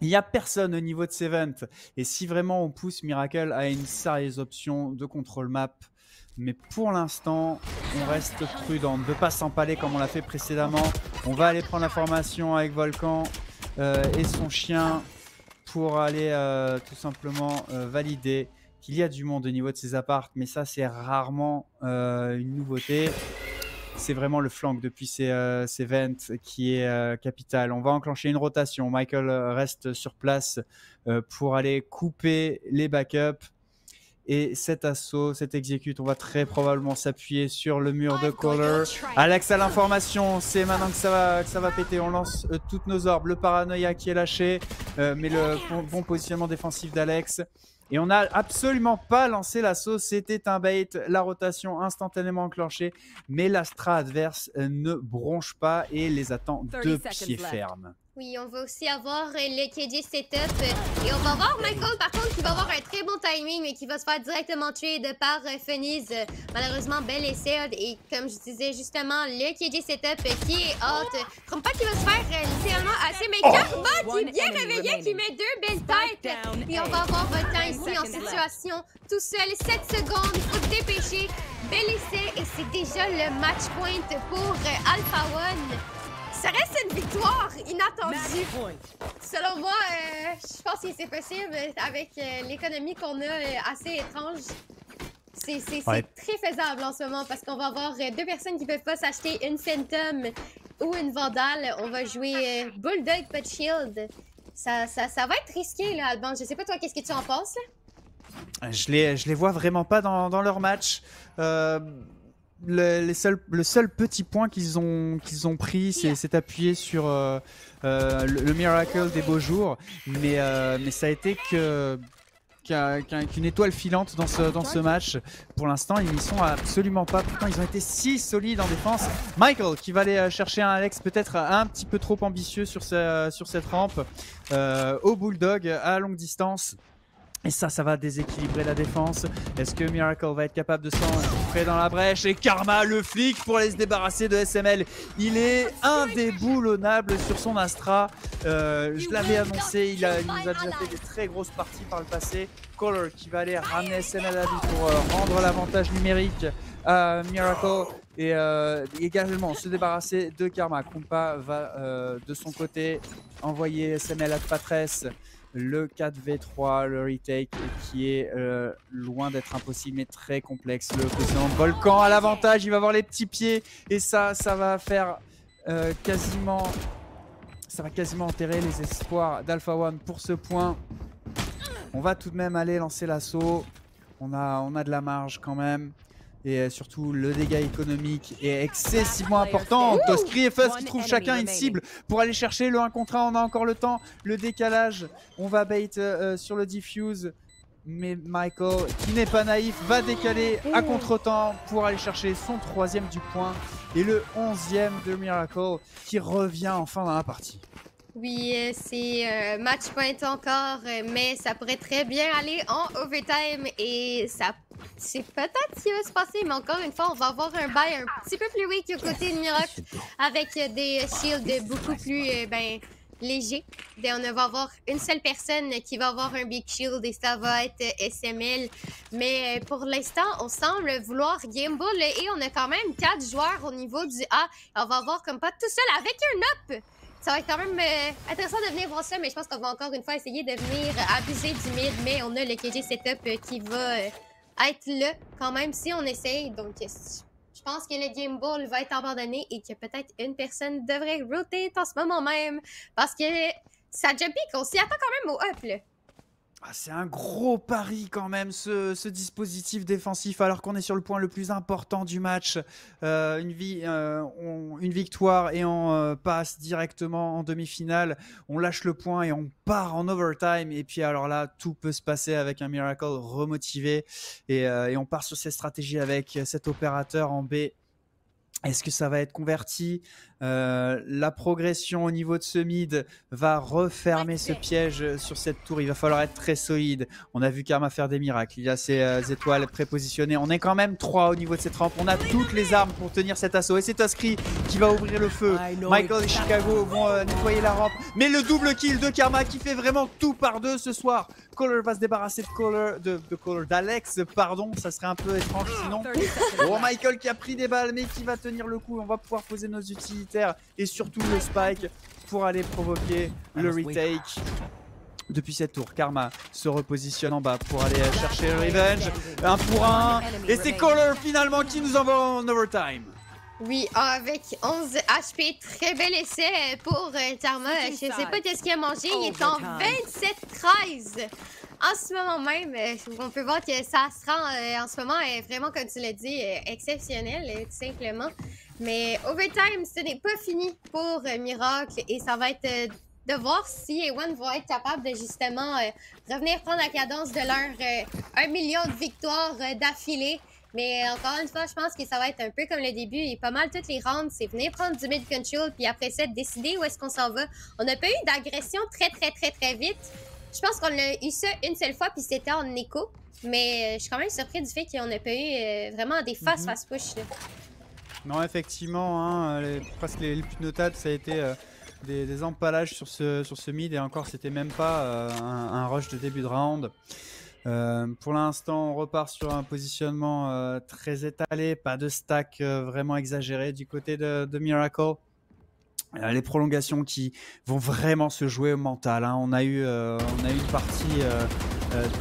Il n'y a personne au niveau de Sevent. Et si vraiment on pousse, Miracle a une sérieuse option de contrôle map. Mais pour l'instant, on reste prudent. On ne veut pas s'empaler comme on l'a fait précédemment. On va aller prendre l'information avec Volcan et son chien pour aller tout simplement valider qu'il y a du monde au niveau de ces apparts. Mais ça, c'est rarement une nouveauté. C'est vraiment le flank depuis ces vents qui est capital. On va enclencher une rotation. Michael reste sur place pour aller couper les backups. Et cet assaut, cet exécute, on va très probablement s'appuyer sur le mur de Color. Alex a l'information, c'est maintenant que ça va péter. On lance toutes nos orbes. Le paranoïa qui est lâché, mais le bon positionnement défensif d'Alex. Et on n'a absolument pas lancé l'assaut, c'était un bait, la rotation instantanément enclenchée, mais l'Astra adverse ne bronche pas et les attend de pied ferme. Oui, on va aussi avoir le KJ setup et on va voir Michael par contre qui va avoir un très bon timing mais qui va se faire directement tuer de par Feniz. Malheureusement, bel essai et comme je disais justement, le KJ setup qui est hot. Je ne pas qu'il va se faire littéralement assez, mais Karma qui est bien réveillé, qui met 2 belles têtes. Et on va avoir Volcan ici en situation tout seul, 7 secondes, il faut se dépêcher. Bel essai et c'est déjà le match point pour Alpha One. Ça reste une victoire inattendue. Selon moi, je pense que c'est possible avec l'économie qu'on a assez étrange. C'est très faisable en ce moment parce qu'on va avoir 2 personnes qui peuvent pas s'acheter une Phantom ou une Vandal. On va jouer Bulldog pas de Shield. Ça va être risqué là, Alban. Je sais pas toi, qu'est-ce que tu en penses là? Je les vois vraiment pas dans leur match. Le seul petit point qu'ils ont pris, c'est appuyer sur le Miracle des beaux jours, mais ça a été qu'une étoile filante dans ce match. Pour l'instant, ils n'y sont absolument pas. Pourtant, ils ont été si solides en défense. Michael qui va aller chercher un Alex peut-être un petit peu trop ambitieux sur cette rampe au Bulldog à longue distance. Et ça va déséquilibrer la défense. Est-ce que Miracle va être capable de s'entrer dans la brèche? Et Karma, le flic, pour aller se débarrasser de SML. Il est indéboulonnable sur son Astra. Je l'avais annoncé, il nous a déjà fait des très grosses parties par le passé. Color qui va aller ramener SML à la vie pour rendre l'avantage numérique à Miracle. Et également se débarrasser de Karma. Kumpa va de son côté envoyer SML à Patresse. Le 4v3, le retake qui est loin d'être impossible mais très complexe. Le précédent Volcan à l'avantage, il va avoir les petits pieds et ça va faire quasiment enterrer les espoirs d'Alpha One pour ce point. On va tout de même aller lancer l'assaut. On a de la marge quand même. Et surtout, le dégât économique est excessivement important. Toskri et Fuzz qui trouvent chacun une cible pour aller chercher le 1 contre 1. On a encore le temps. Le décalage, on va bait sur le diffuse. Mais Michael, qui n'est pas naïf, va décaler à contre-temps pour aller chercher son 3e du point. Et le 11e de Miracle qui revient enfin dans la partie. Oui, c'est match point encore, mais ça pourrait très bien aller en overtime et ça, c'est peut-être ce qui va se passer, mais encore une fois, on va avoir un bail un petit peu plus weak du côté de Miracle avec des shields beaucoup plus légers. On va avoir une seule personne qui va avoir un big shield et ça va être SML. Mais pour l'instant, on semble vouloir gamble et on a quand même 4 joueurs au niveau du A. On va avoir comme pas tout seul avec un up. Ça va être quand même intéressant de venir voir ça, mais je pense qu'on va encore une fois essayer de venir abuser du mid, mais on a le KJ setup qui va être là quand même si on essaye. Donc pense que le Game Ball va être abandonné et que peut-être une personne devrait rotate en ce moment même. Parce que ça jump pick, on s'y attend quand même au up, là. Ah, c'est un gros pari quand même ce dispositif défensif alors qu'on est sur le point le plus important du match. Une victoire et on passe directement en demi-finale. On lâche le point et on part en overtime. Et puis alors là, tout peut se passer avec un Miracle remotivé. Et on part sur cette stratégie avec cet opérateur en B. Est-ce que ça va être converti? La progression au niveau de ce mid va refermer ce piège sur cette tour. Il va falloir être très solide. On a vu Karma faire des miracles. Il a ses étoiles prépositionnées. On est quand même 3 au niveau de cette rampe. On a toutes les armes pour tenir cet assaut. Et c'est Tuskry qui va ouvrir le feu. Michael et Chicago vont nettoyer la rampe. Mais le double kill de Karma qui fait vraiment tout par deux ce soir. Color va se débarrasser d'Alex, pardon, ça serait un peu étrange sinon. Oh, Michael qui a pris des balles mais qui va tenir le coup. On va pouvoir poser nos utilitaires et surtout le spike pour aller provoquer le retake. Depuis cette tour, Karma se repositionne en bas pour aller chercher le revenge. 1 pour 1 et c'est Color finalement qui nous envoie en overtime. Oui, avec 11 HP, très bel essai pour Karma. Je sais pas qu'est-ce qu'il a mangé, il est en 27-13. En ce moment même, on peut voir que ça se rend en ce moment est vraiment, comme tu l'as dit, exceptionnel, tout simplement. Mais overtime, ce n'est pas fini pour Miracle et ça va être de voir si A1 vont être capables de justement revenir prendre la cadence de leur 1 million de victoires d'affilée. Mais encore une fois, je pense que ça va être un peu comme le début et pas mal toutes les rounds, c'est venir prendre du mid control puis après ça, décider où est-ce qu'on s'en va. On n'a pas eu d'agression très vite. Je pense qu'on a eu ça une seule fois puis c'était en écho. Mais je suis quand même surpris du fait qu'on n'a pas eu vraiment des face push. Là. Non, effectivement, hein, presque les plus notables, ça a été des empalages sur ce mid et encore, c'était même pas un rush de début de round. Pour l'instant, on repart sur un positionnement très étalé, pas de stack vraiment exagéré du côté de Miracle. Les prolongations qui vont vraiment se jouer au mental. Hein. On a eu une partie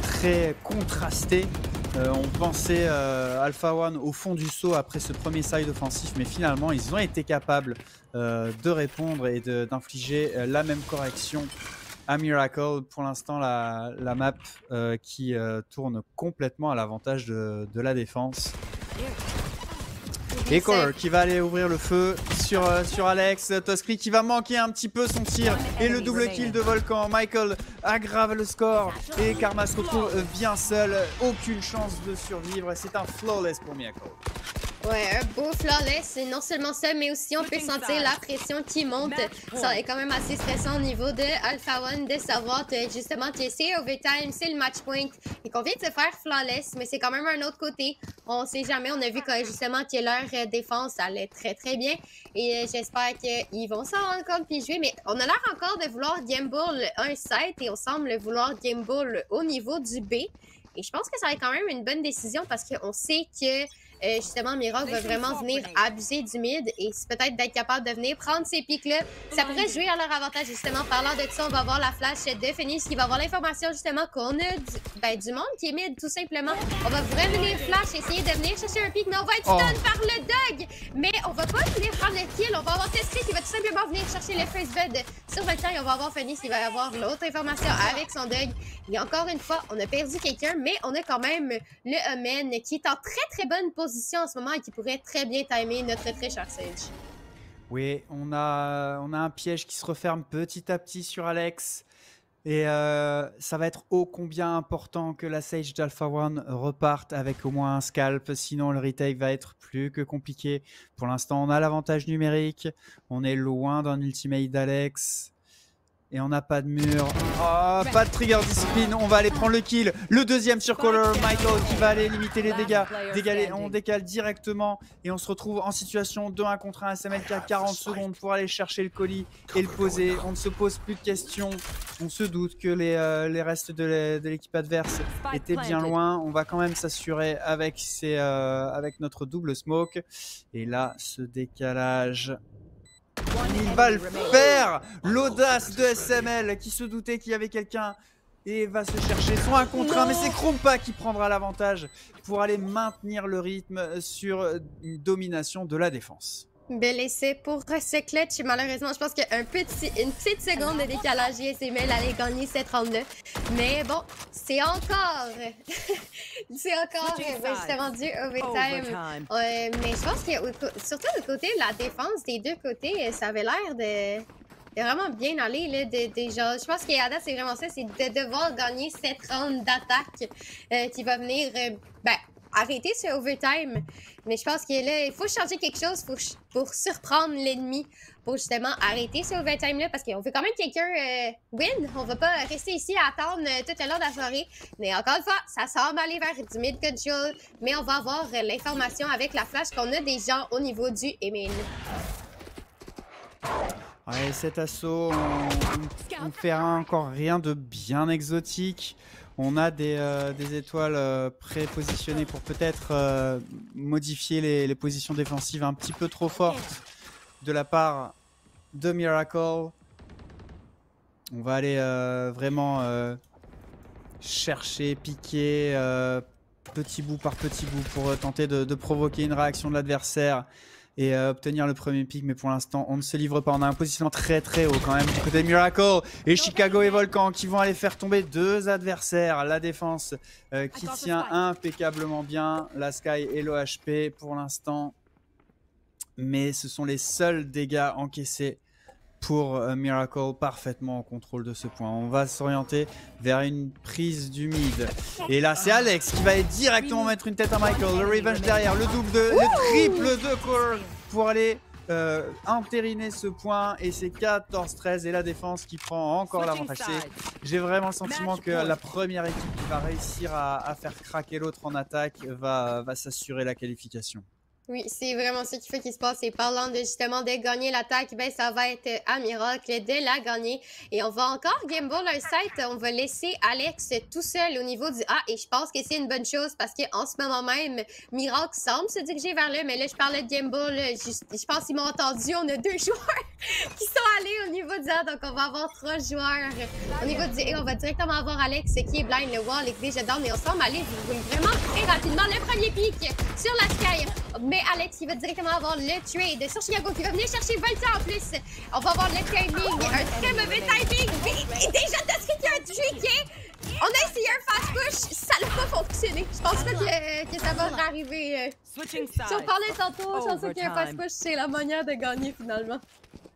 très contrastée. On pensait Alpha One au fond du saut après ce premier side offensif, mais finalement, ils ont été capables de répondre et d'infliger la même correction à Miracle. Pour l'instant, la map qui tourne complètement à l'avantage de la défense. Et Color qui va aller ouvrir le feu sur Alex. Tuskry qui va manquer un petit peu son tir. Et le double kill de Volcan. Michael aggrave le score. Et Karma se retrouve bien seul. Aucune chance de survivre. C'est un flawless pour Miracle. Ouais, un beau flawless, non seulement ça, mais aussi on peut sentir la pression qui monte. Ça est quand même assez stressant au niveau de Alpha One de savoir que justement que c'est overtime, c'est le match point et qu'on vient de se faire flawless, mais c'est quand même un autre côté. On sait jamais, on a vu que justement que leur défense allait très bien et j'espère qu'ils vont s'en rendre compte puis jouer, mais on a l'air encore de vouloir gamble un set et on semble vouloir gamble au niveau du B. Et je pense que ça va être quand même une bonne décision parce qu'on sait que justement Miracle va vraiment venir abuser du mid et peut-être d'être capable de venir prendre ces pics-là. Ça pourrait jouer à leur avantage justement. Parlant de ça, on va voir la flash de Phoenix qui va avoir l'information justement qu'on a du monde qui est mid tout simplement. On va revenir flash, essayer de venir chercher un pic, mais on va être stun par le dog. Mais on va pas venir prendre le kill, on va avoir Tuskry qui va tout simplement venir chercher le first bed sur Volcan et on va avoir Phoenix qui va avoir l'autre information avec son dog. Et encore une fois, on a perdu quelqu'un, mais on a quand même le Omen qui est en très bonne position en ce moment et qui pourrait très bien timer notre très cher Sage. Oui, on a un piège qui se referme petit à petit sur Alex. Et ça va être ô combien important que la Sage d'Alpha One reparte avec au moins un scalp. Sinon, le retake va être plus que compliqué. Pour l'instant, on a l'avantage numérique. On est loin d'un ultimate d'Alex. Et on n'a pas de mur. Oh, pas de trigger discipline. On va aller prendre le kill. Le deuxième sur Color. Michael qui va aller limiter les dégâts. On décale directement. Et on se retrouve en situation de 1 contre 1. SML qui a 40 secondes pour aller chercher le colis et le poser. On ne se pose plus de questions. On se doute que les restes de l'équipe adverse étaient bien loin. On va quand même s'assurer avec notre double smoke. Et là, ce décalage... Il va le faire. L'audace de SML qui se doutait qu'il y avait quelqu'un et va se chercher son 1 contre 1, mais c'est Krumpa qui prendra l'avantage pour aller maintenir le rythme sur une domination de la défense. Bel essai pour ce clutch. Malheureusement, je pense qu'une petite seconde de décalage, SML allait gagner cette round-là. Mais bon, c'est encore... c'est encore... c'est rendu overtime. Mais je pense que, surtout du côté de la défense, des deux côtés, ça avait l'air de vraiment bien aller. Là, déjà. Je pense qu'Ada, c'est vraiment ça, c'est de devoir gagner cette round d'attaque qui va venir... arrêter ce overtime. Mais je pense que là, il faut changer quelque chose pour surprendre l'ennemi, pour justement arrêter ce overtime-là, parce qu'on veut quand même que quelqu'un win. On va pas rester ici à attendre tout le long de la soirée. Mais encore une fois, ça semble aller vers du mid-control, mais on va avoir l'information avec la flash qu'on a déjà au niveau du Emin. Ouais, cet assaut, on fait encore rien de bien exotique. On a des étoiles pré-positionnées pour peut-être modifier les positions défensives un petit peu trop fortes de la part de Miracle. On va aller vraiment chercher, piquer petit bout par petit bout pour tenter de provoquer une réaction de l'adversaire et obtenir le premier pick, mais pour l'instant on ne se livre pas. On a un positionnement très très haut quand même du côté de Miracle et Chicago et Volcan qui vont aller faire tomber deux adversaires. La défense qui tient impeccablement bien, la Sky et l'OHP pour l'instant, mais ce sont les seuls dégâts encaissés pour Miracle, parfaitement en contrôle de ce point. On va s'orienter vers une prise du mid. Et là, c'est Alex qui va aller directement mettre une tête à Michael. Le revenge derrière, le triple de Core pour aller entériner ce point. Et c'est 14-13 et la défense qui prend encore l'avantage. J'ai vraiment le sentiment que la première équipe qui va réussir à faire craquer l'autre en attaque va s'assurer la qualification. Oui, c'est vraiment ce qui fait qu'il se passe. Et parlant de justement de gagner l'attaque, ben ça va être à Miracle de la gagner. Et on va encore gamble un site. On va laisser Alex tout seul au niveau du A. Et je pense que c'est une bonne chose parce qu'en ce moment même, Miracle semble se diriger vers là. Mais là, je parlais de gamble. Je pense qu'ils m'ont entendu. On a 2 joueurs qui sont allés au niveau du A. Donc, on va avoir 3 joueurs au niveau du A. On va directement avoir Alex qui est blind. Le wall est déjà down. Mais on semble aller vraiment très rapidement. Le premier pick sur la Sky. Mais Alex qui va directement avoir le trade sur Chicago qui va venir chercher Volta en plus. On va avoir le timing, un très mauvais timing. Et déjà, Tuskry qui a trické. On a essayé un fast push, ça n'a pas fonctionné. Je pense pas que ça va arriver. Si on parlait tantôt, je pense qu'un fast push, c'est la manière de gagner finalement.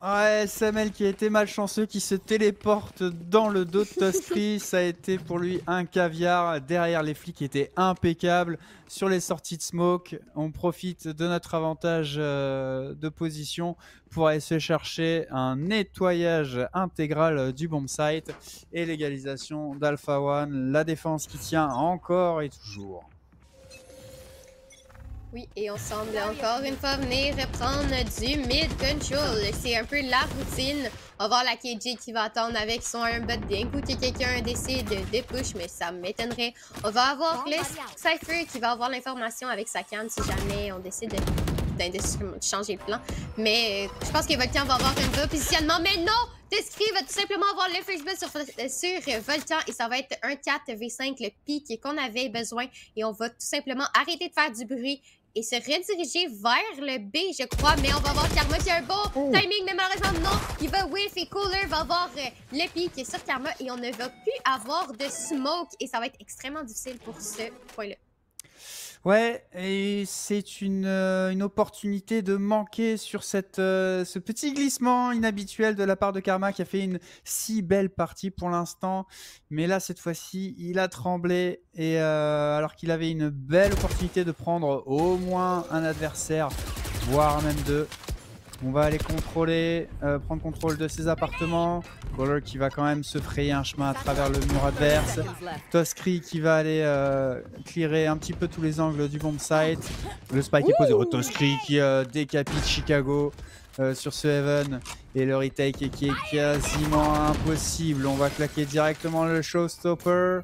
Ouais, Samuel qui a été malchanceux, qui se téléporte dans le dos de Tuskry. Ça a été pour lui un caviar. Derrière, les flics étaient impeccables. Sur les sorties de smoke, on profite de notre avantage de position pour aller se chercher un nettoyage intégral du bomb site et l'égalisation d'Alpha One. La défense qui tient encore et toujours. Oui, et on semble encore une fois venir reprendre du mid-control. C'est un peu la routine. On va voir la KJ qui va attendre avec son airbot d'un coup que quelqu'un décide de push, mais ça m'étonnerait. On va avoir le Cypher qui va avoir l'information avec sa canne si jamais on décide de changer le plan. Mais je pense que Volcan va avoir un positionnement, mais non! Tuskry va tout simplement avoir le first blood sur Volcan et ça va être un 4v5, le pic qu'on avait besoin. Et on va tout simplement arrêter de faire du bruit et se rediriger vers le B, je crois. Mais on va voir Karma qui a un bon timing, mais malheureusement non. Il va whiff et Cooler va avoir le pic sur Karma et on ne va plus avoir de smoke. Et ça va être extrêmement difficile pour ce point-là. Ouais, et c'est une opportunité de manquer sur ce petit glissement inhabituel de la part de Karma qui a fait une si belle partie pour l'instant. Mais là, cette fois-ci, il a tremblé et alors qu'il avait une belle opportunité de prendre au moins un adversaire, voire même 2. On va aller prendre contrôle de ses appartements. Color qui va quand même se frayer un chemin à travers le mur adverse. Tuskry qui va aller clearer un petit peu tous les angles du bomb site. Le spike est posé. Tuskry qui décapite Chicago sur ce Heaven. Et le retake qui est quasiment impossible. On va claquer directement le showstopper.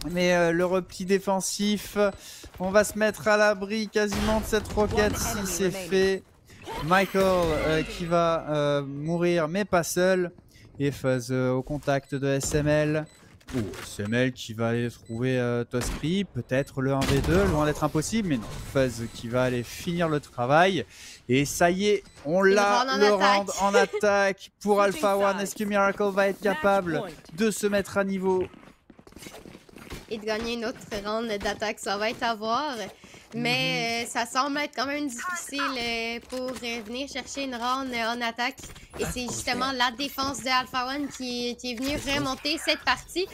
Mais le repli défensif, on va se mettre à l'abri quasiment de cette roquette si c'est fait. Michael qui va mourir mais pas seul. Et Fuzz au contact de SML. Oh, SML qui va aller trouver Toskri, peut-être le 1v2, loin d'être impossible, mais non, Fuzz qui va aller finir le travail. Et ça y est, on l'a, le round en attaque pour Alpha One. Est-ce que Miracle va être capable de se mettre à niveau et de gagner une autre round d'attaque? Ça va être à voir. Mais ça semble être quand même difficile pour venir chercher une round en attaque. Et c'est justement la défense de Alpha One qui est venue remonter cette partie.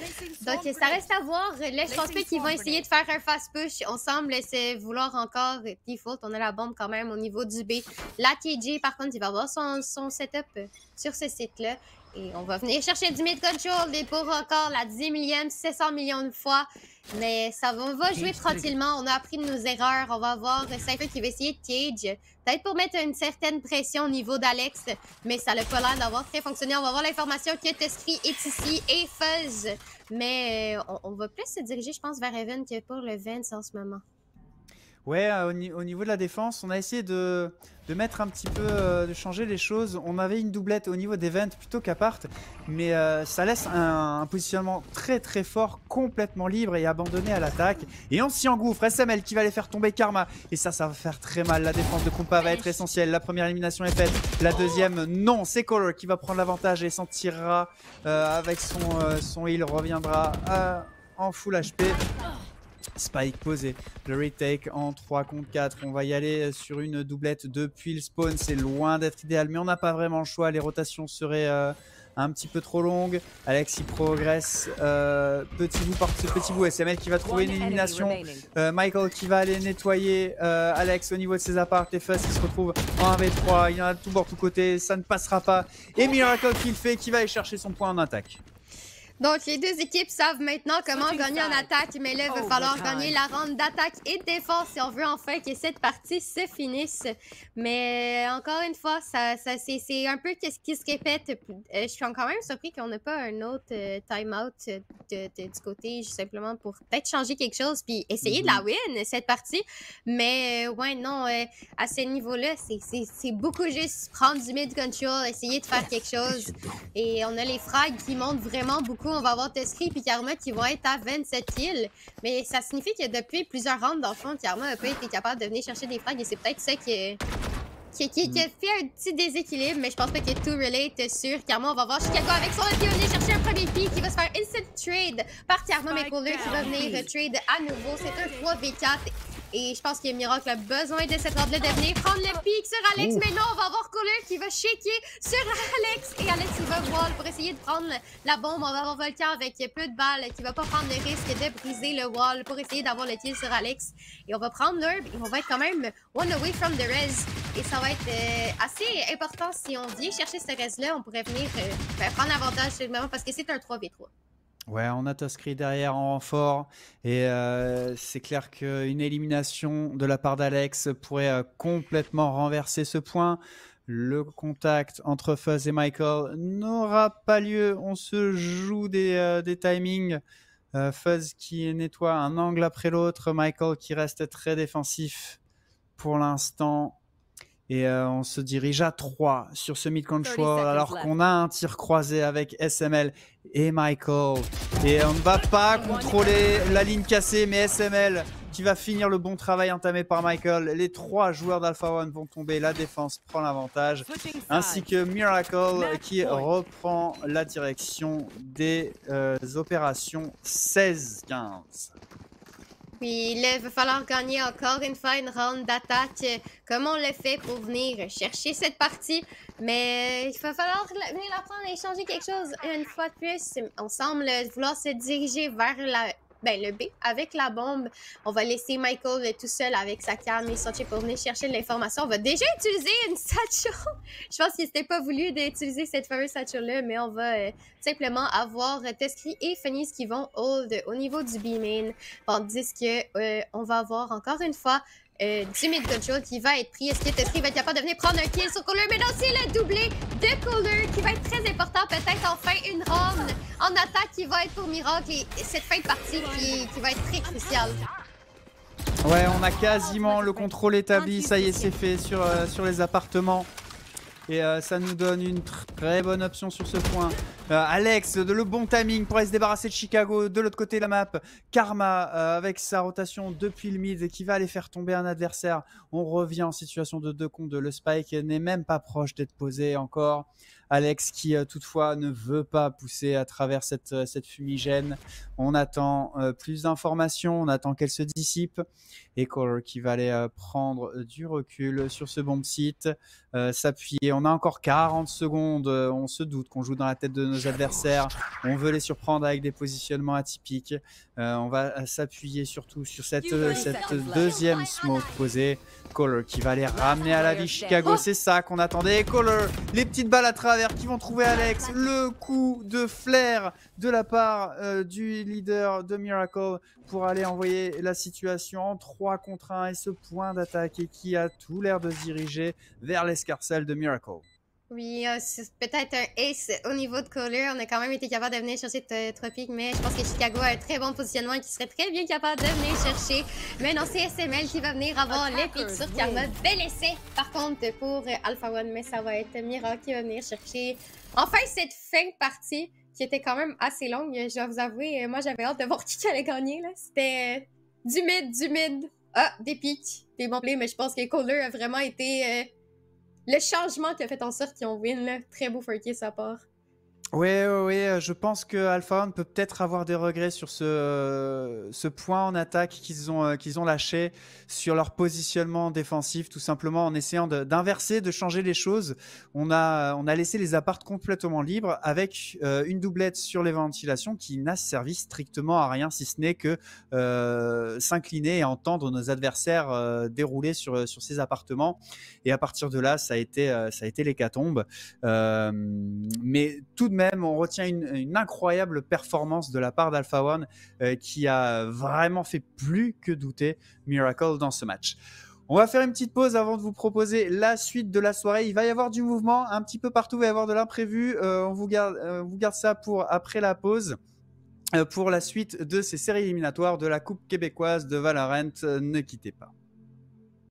Donc ça reste à voir. Là, je pense pas qu'ils vont essayer de faire un fast push. On semble vouloir encore default. On a la bombe quand même au niveau du B. La TJ, par contre, il va avoir son setup sur ce site-là. Et on va venir chercher du mid-control et pour encore la 10 millième, 700 millions de fois. Mais on va jouer tranquillement. On a appris de nos erreurs. On va voir Cypher qui va essayer de cage. Peut-être pour mettre une certaine pression au niveau d'Alex. Mais ça n'a pas l'air d'avoir très fonctionné. On va voir l'information que Tuskry est ici et Fuzz. Mais on va plus se diriger, je pense, vers Evan que pour le Vance en ce moment. Ouais, au niveau de la défense, on a essayé de mettre un petit peu, de changer les choses. On avait une doublette au niveau des vents plutôt qu'apart, mais ça laisse un positionnement très très fort, complètement libre et abandonné à l'attaque. Et on s'y engouffre, SML qui va aller faire tomber Karma. Et ça va faire très mal. La défense de Kumpa va être essentielle. La première élimination est faite. La deuxième, non, c'est Color qui va prendre l'avantage et s'en tirera avec son heal, reviendra en full HP. Spike posé, le retake en 3 contre 4, on va y aller sur une doublette depuis le spawn, c'est loin d'être idéal mais on n'a pas vraiment le choix, les rotations seraient un petit peu trop longues. Alex il progresse petit bout par petit bout, SML qui va trouver une élimination, Michael qui va aller nettoyer Alex au niveau de ses apparts et Fuzz qui se retrouve en 1v3, il y en a de tout bord, tout côté, ça ne passera pas et Miracle qui le fait, qui va aller chercher son point en attaque. Donc, les deux équipes savent maintenant comment gagner en attaque, mais là, il va falloir gagner la ronde d'attaque et de défense si on veut enfin que cette partie se finisse. Mais encore une fois, c'est un peu ce qui se répète. Je suis quand même surpris qu'on n'ait pas un autre time-out du côté, simplement pour peut-être changer quelque chose puis essayer de la win, cette partie. Mais ouais, non, à ce niveau-là, c'est beaucoup juste prendre du mid-control, essayer de faire quelque chose. Et on a les frags qui montent vraiment beaucoup. On va avoir Tuskry et Karma qui vont être à 27 kills. Mais ça signifie que depuis plusieurs rounds, dans le fond, Karma n'a pas été capable de venir chercher des frags et c'est peut-être ça qui a fait un petit déséquilibre, mais je pense pas qu'il y ait tout relate sur Karma. On va voir Chicago avec son ulti, on chercher un premier pick qui va se faire instant trade par Karma McCuller qui va venir trade à nouveau. C'est un 3v4. Et je pense que Miracle a besoin de cette round-là de venir prendre le pick sur Alex. Mais non, on va avoir Cooler qui va shaker sur Alex. Et Alex, il va wall pour essayer de prendre la bombe. On va avoir Volcan avec peu de balles qui va pas prendre le risque de briser le wall pour essayer d'avoir le kill sur Alex. Et on va prendre l'herb et on va être quand même one away from the res. Et ça va être assez important si on vient chercher ce res-là. On pourrait venir prendre l'avantage simplement parce que c'est un 3v3. Ouais, on a Tuskry derrière en renfort et c'est clair qu'une élimination de la part d'Alex pourrait complètement renverser ce point. Le contact entre Fuzz et Michael n'aura pas lieu. On se joue des timings. Fuzz qui nettoie un angle après l'autre. Michael qui reste très défensif pour l'instant. Et on se dirige à 3 sur ce mid-control alors qu'on a un tir croisé avec SML et Michael. Et on ne va pas contrôler la ligne cassée, mais SML qui va finir le bon travail entamé par Michael. Les 3 joueurs d'Alpha One vont tomber, la défense prend l'avantage. Ainsi que Miracle qui reprend la direction des opérations 16-15. Puis là, il va falloir gagner encore une fois une round d'attaque comme on l'a fait pour venir chercher cette partie. Mais il va falloir venir la prendre et changer quelque chose une fois de plus. On semble vouloir se diriger vers le B avec la bombe. On va laisser Michael tout seul avec sa canne et Sochi pour venir chercher l'information. On va déjà utiliser une satchel. Je pense qu'il n'était pas voulu d'utiliser cette fameuse satchel-là, mais on va simplement avoir Tuskry et Phoenix qui vont hold au niveau du B-main. Tandis que on va avoir encore une fois du mid-control qui va être pris. Est-ce que Tuskry va être capable de venir prendre un kill sur Cooler? Mais non, c'est le doublé de Cooler qui va être très important. Peut-être enfin une round en attaque qui va être pour Miracle et cette fin de partie qui va être très cruciale. Ouais, on a quasiment le contrôle établi. Ça y est, c'est fait sur les appartements. Et ça nous donne une Très bonne option sur ce point. Alex, le bon timing pour aller se débarrasser de Chicago. De l'autre côté de la map, Karma avec sa rotation depuis le mid qui va aller faire tomber un adversaire. On revient en situation de 2 contre 2. Le spike n'est même pas proche d'être posé encore. Alex qui toutefois ne veut pas pousser à travers cette fumigène. On attend plus d'informations, on attend qu'elle se dissipe. Et Color qui va aller prendre du recul sur ce bomb site, s'appuyer. On a encore 40 secondes, on se doute qu'on joue dans la tête de nos adversaires. On veut les surprendre avec des positionnements atypiques. On va s'appuyer surtout sur cette deuxième smoke posée. Color qui va les ramener à la vie Chicago, c'est ça qu'on attendait. Color, les petites balles à travers qui vont trouver Alex. Le coup de flair de la part du leader de Miracle pour aller envoyer la situation en 3 contre 1 et ce point d'attaque et qui a tout l'air de se diriger vers l'escarcelle de Miracle. Oui, c'est peut-être un ace au niveau de Kohler. On a quand même été capable de venir chercher Tropic, mais je pense que Chicago a un très bon positionnement et qui serait très bien capable de venir chercher. Mais non, c'est SML qui va venir avoir l'épique sur Karma. Bel essai, par contre, pour Alpha One, mais ça va être Mira qui va venir chercher. Enfin, cette fin de partie qui était quand même assez longue, je dois vous avouer, moi j'avais hâte de voir qui allait gagner. C'était du mid. Ah, des pics, des bons plays, mais je pense que Kohler a vraiment été... le changement qui a fait en sorte qu'ils ont win, là. Très beau Furky sa part. Oui, je pense que Alpha One peut peut-être avoir des regrets sur ce point en attaque qu'ils ont lâché sur leur positionnement défensif, tout simplement en essayant d'inverser, de changer les choses. On a laissé les apparts complètement libres avec une doublette sur les ventilations qui n'a servi strictement à rien, si ce n'est que s'incliner et entendre nos adversaires dérouler sur ces appartements. Et à partir de là, ça a été l'hécatombe. Mais tout de même, on retient une incroyable performance de la part d'Alpha One qui a vraiment fait plus que douter Miracle dans ce match. On va faire une petite pause avant de vous proposer la suite de la soirée. Il va y avoir du mouvement un petit peu partout, il va y avoir de l'imprévu. On vous garde ça pour après la pause. Pour la suite de ces séries éliminatoires de la Coupe québécoise de Valorant, ne quittez pas.